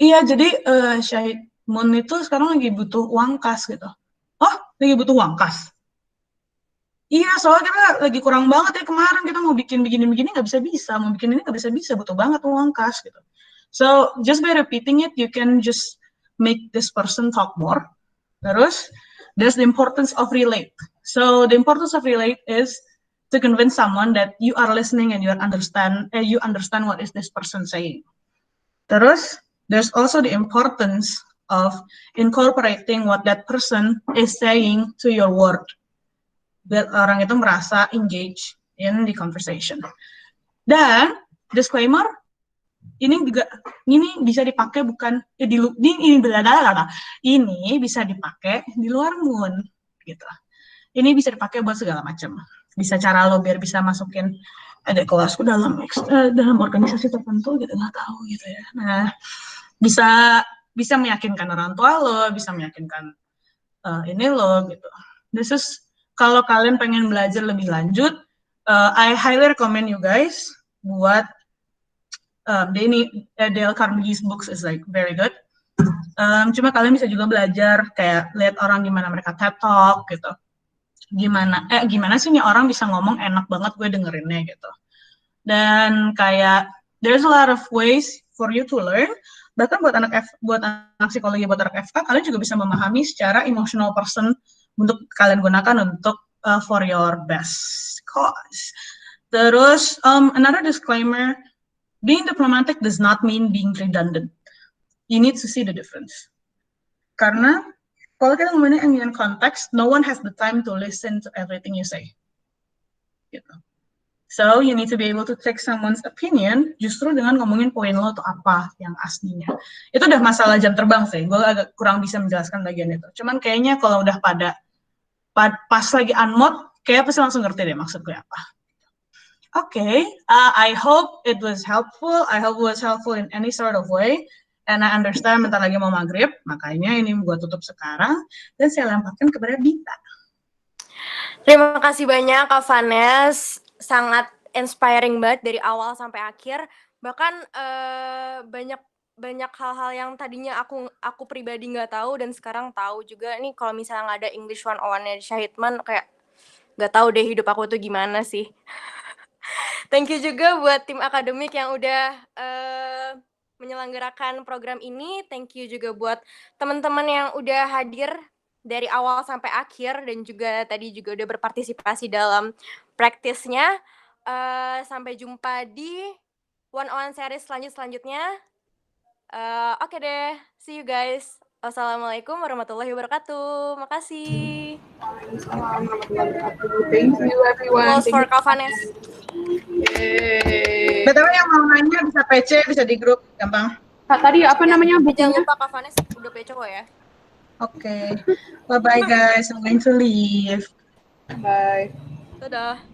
iya jadi Syahid Mun itu sekarang lagi butuh uang kas gitu. Oh, lagi butuh uang kas. Iya, soalnya kita lagi kurang banget ya kemarin, kita mau bikin begini nggak bisa, mau bikin ini nggak bisa, butuh banget uang kas gitu. So just by repeating it, you can just make this person talk more. Terus, there's the importance of relate. So the importance of relate is to convince someone that you are listening and you understand what is this person saying. Terus, there's also the importance of incorporating what that person is saying to your word. Biar orang itu merasa engage in the conversation. Dan disclaimer, ini bisa dipakai bukan ini bisa dipakai di luar Moon gitu. Ini bisa dipakai buat segala macam. Bisa cara lo biar bisa masukin ada kelasku dalam organisasi tertentu gitu, nggak tahu gitu ya. Nah, bisa meyakinkan orang tua lo, bisa meyakinkan ini lo gitu. This is kalau kalian pengen belajar lebih lanjut, I highly recommend you guys buat Dale Carnegie's books is like very good. Cuma kalian bisa juga belajar kayak lihat orang gimana mereka TED Talk gitu. Gimana sih nih orang bisa ngomong enak banget gue dengerinnya gitu. Dan kayak there's a lot of ways for you to learn. Bahkan buat anak psikologi, buat anak FK, kalian juga bisa memahami secara emotional person untuk kalian gunakan untuk for your best cause. Terus another disclaimer, being diplomatic does not mean being redundant. You need to see the difference. Karena kalau kita ngomongin in context, no one has the time to listen to everything you say. Gitu. So you need to be able to take someone's opinion justru dengan ngomongin poin lo tuh apa yang aslinya. Itu udah masalah jam terbang sih. Gue agak kurang bisa menjelaskan bagian itu. Cuman kayaknya kalau udah pas lagi unmod, kayak pasti langsung ngerti deh maksud gue apa. Okay, I hope it was helpful. I hope it was helpful in any sort of way. And I understand bentar lagi mau maghrib, makanya ini gue tutup sekarang dan saya lemparkan kepada Dita. Terima kasih banyak Kak Vanes, sangat inspiring banget dari awal sampai akhir. Bahkan banyak hal-hal yang tadinya aku pribadi nggak tahu dan sekarang tahu juga. Nih kalau misalnya nggak ada English 101-nya di Syahidman, kayak nggak tahu deh hidup aku tuh gimana sih. Thank you juga buat tim akademik yang udah menyelenggarakan program ini. Thank you juga buat teman-teman yang udah hadir dari awal sampai akhir dan juga tadi juga udah berpartisipasi dalam praktisnya. Sampai jumpa di 101 series selanjutnya. Oke deh, see you guys. Wassalamualaikum warahmatullahi wabarakatuh. Makasih. Thank you everyone. Close for Kak Vanes. Yay. BTW yang mau nanya bisa PC, bisa di grup, gampang. Tadi apa namanya bukunya? Jangan lupa Kak Vanes udah PC kok ya. Oke. Bye-bye guys, I'm going to leave. Bye. Dadah.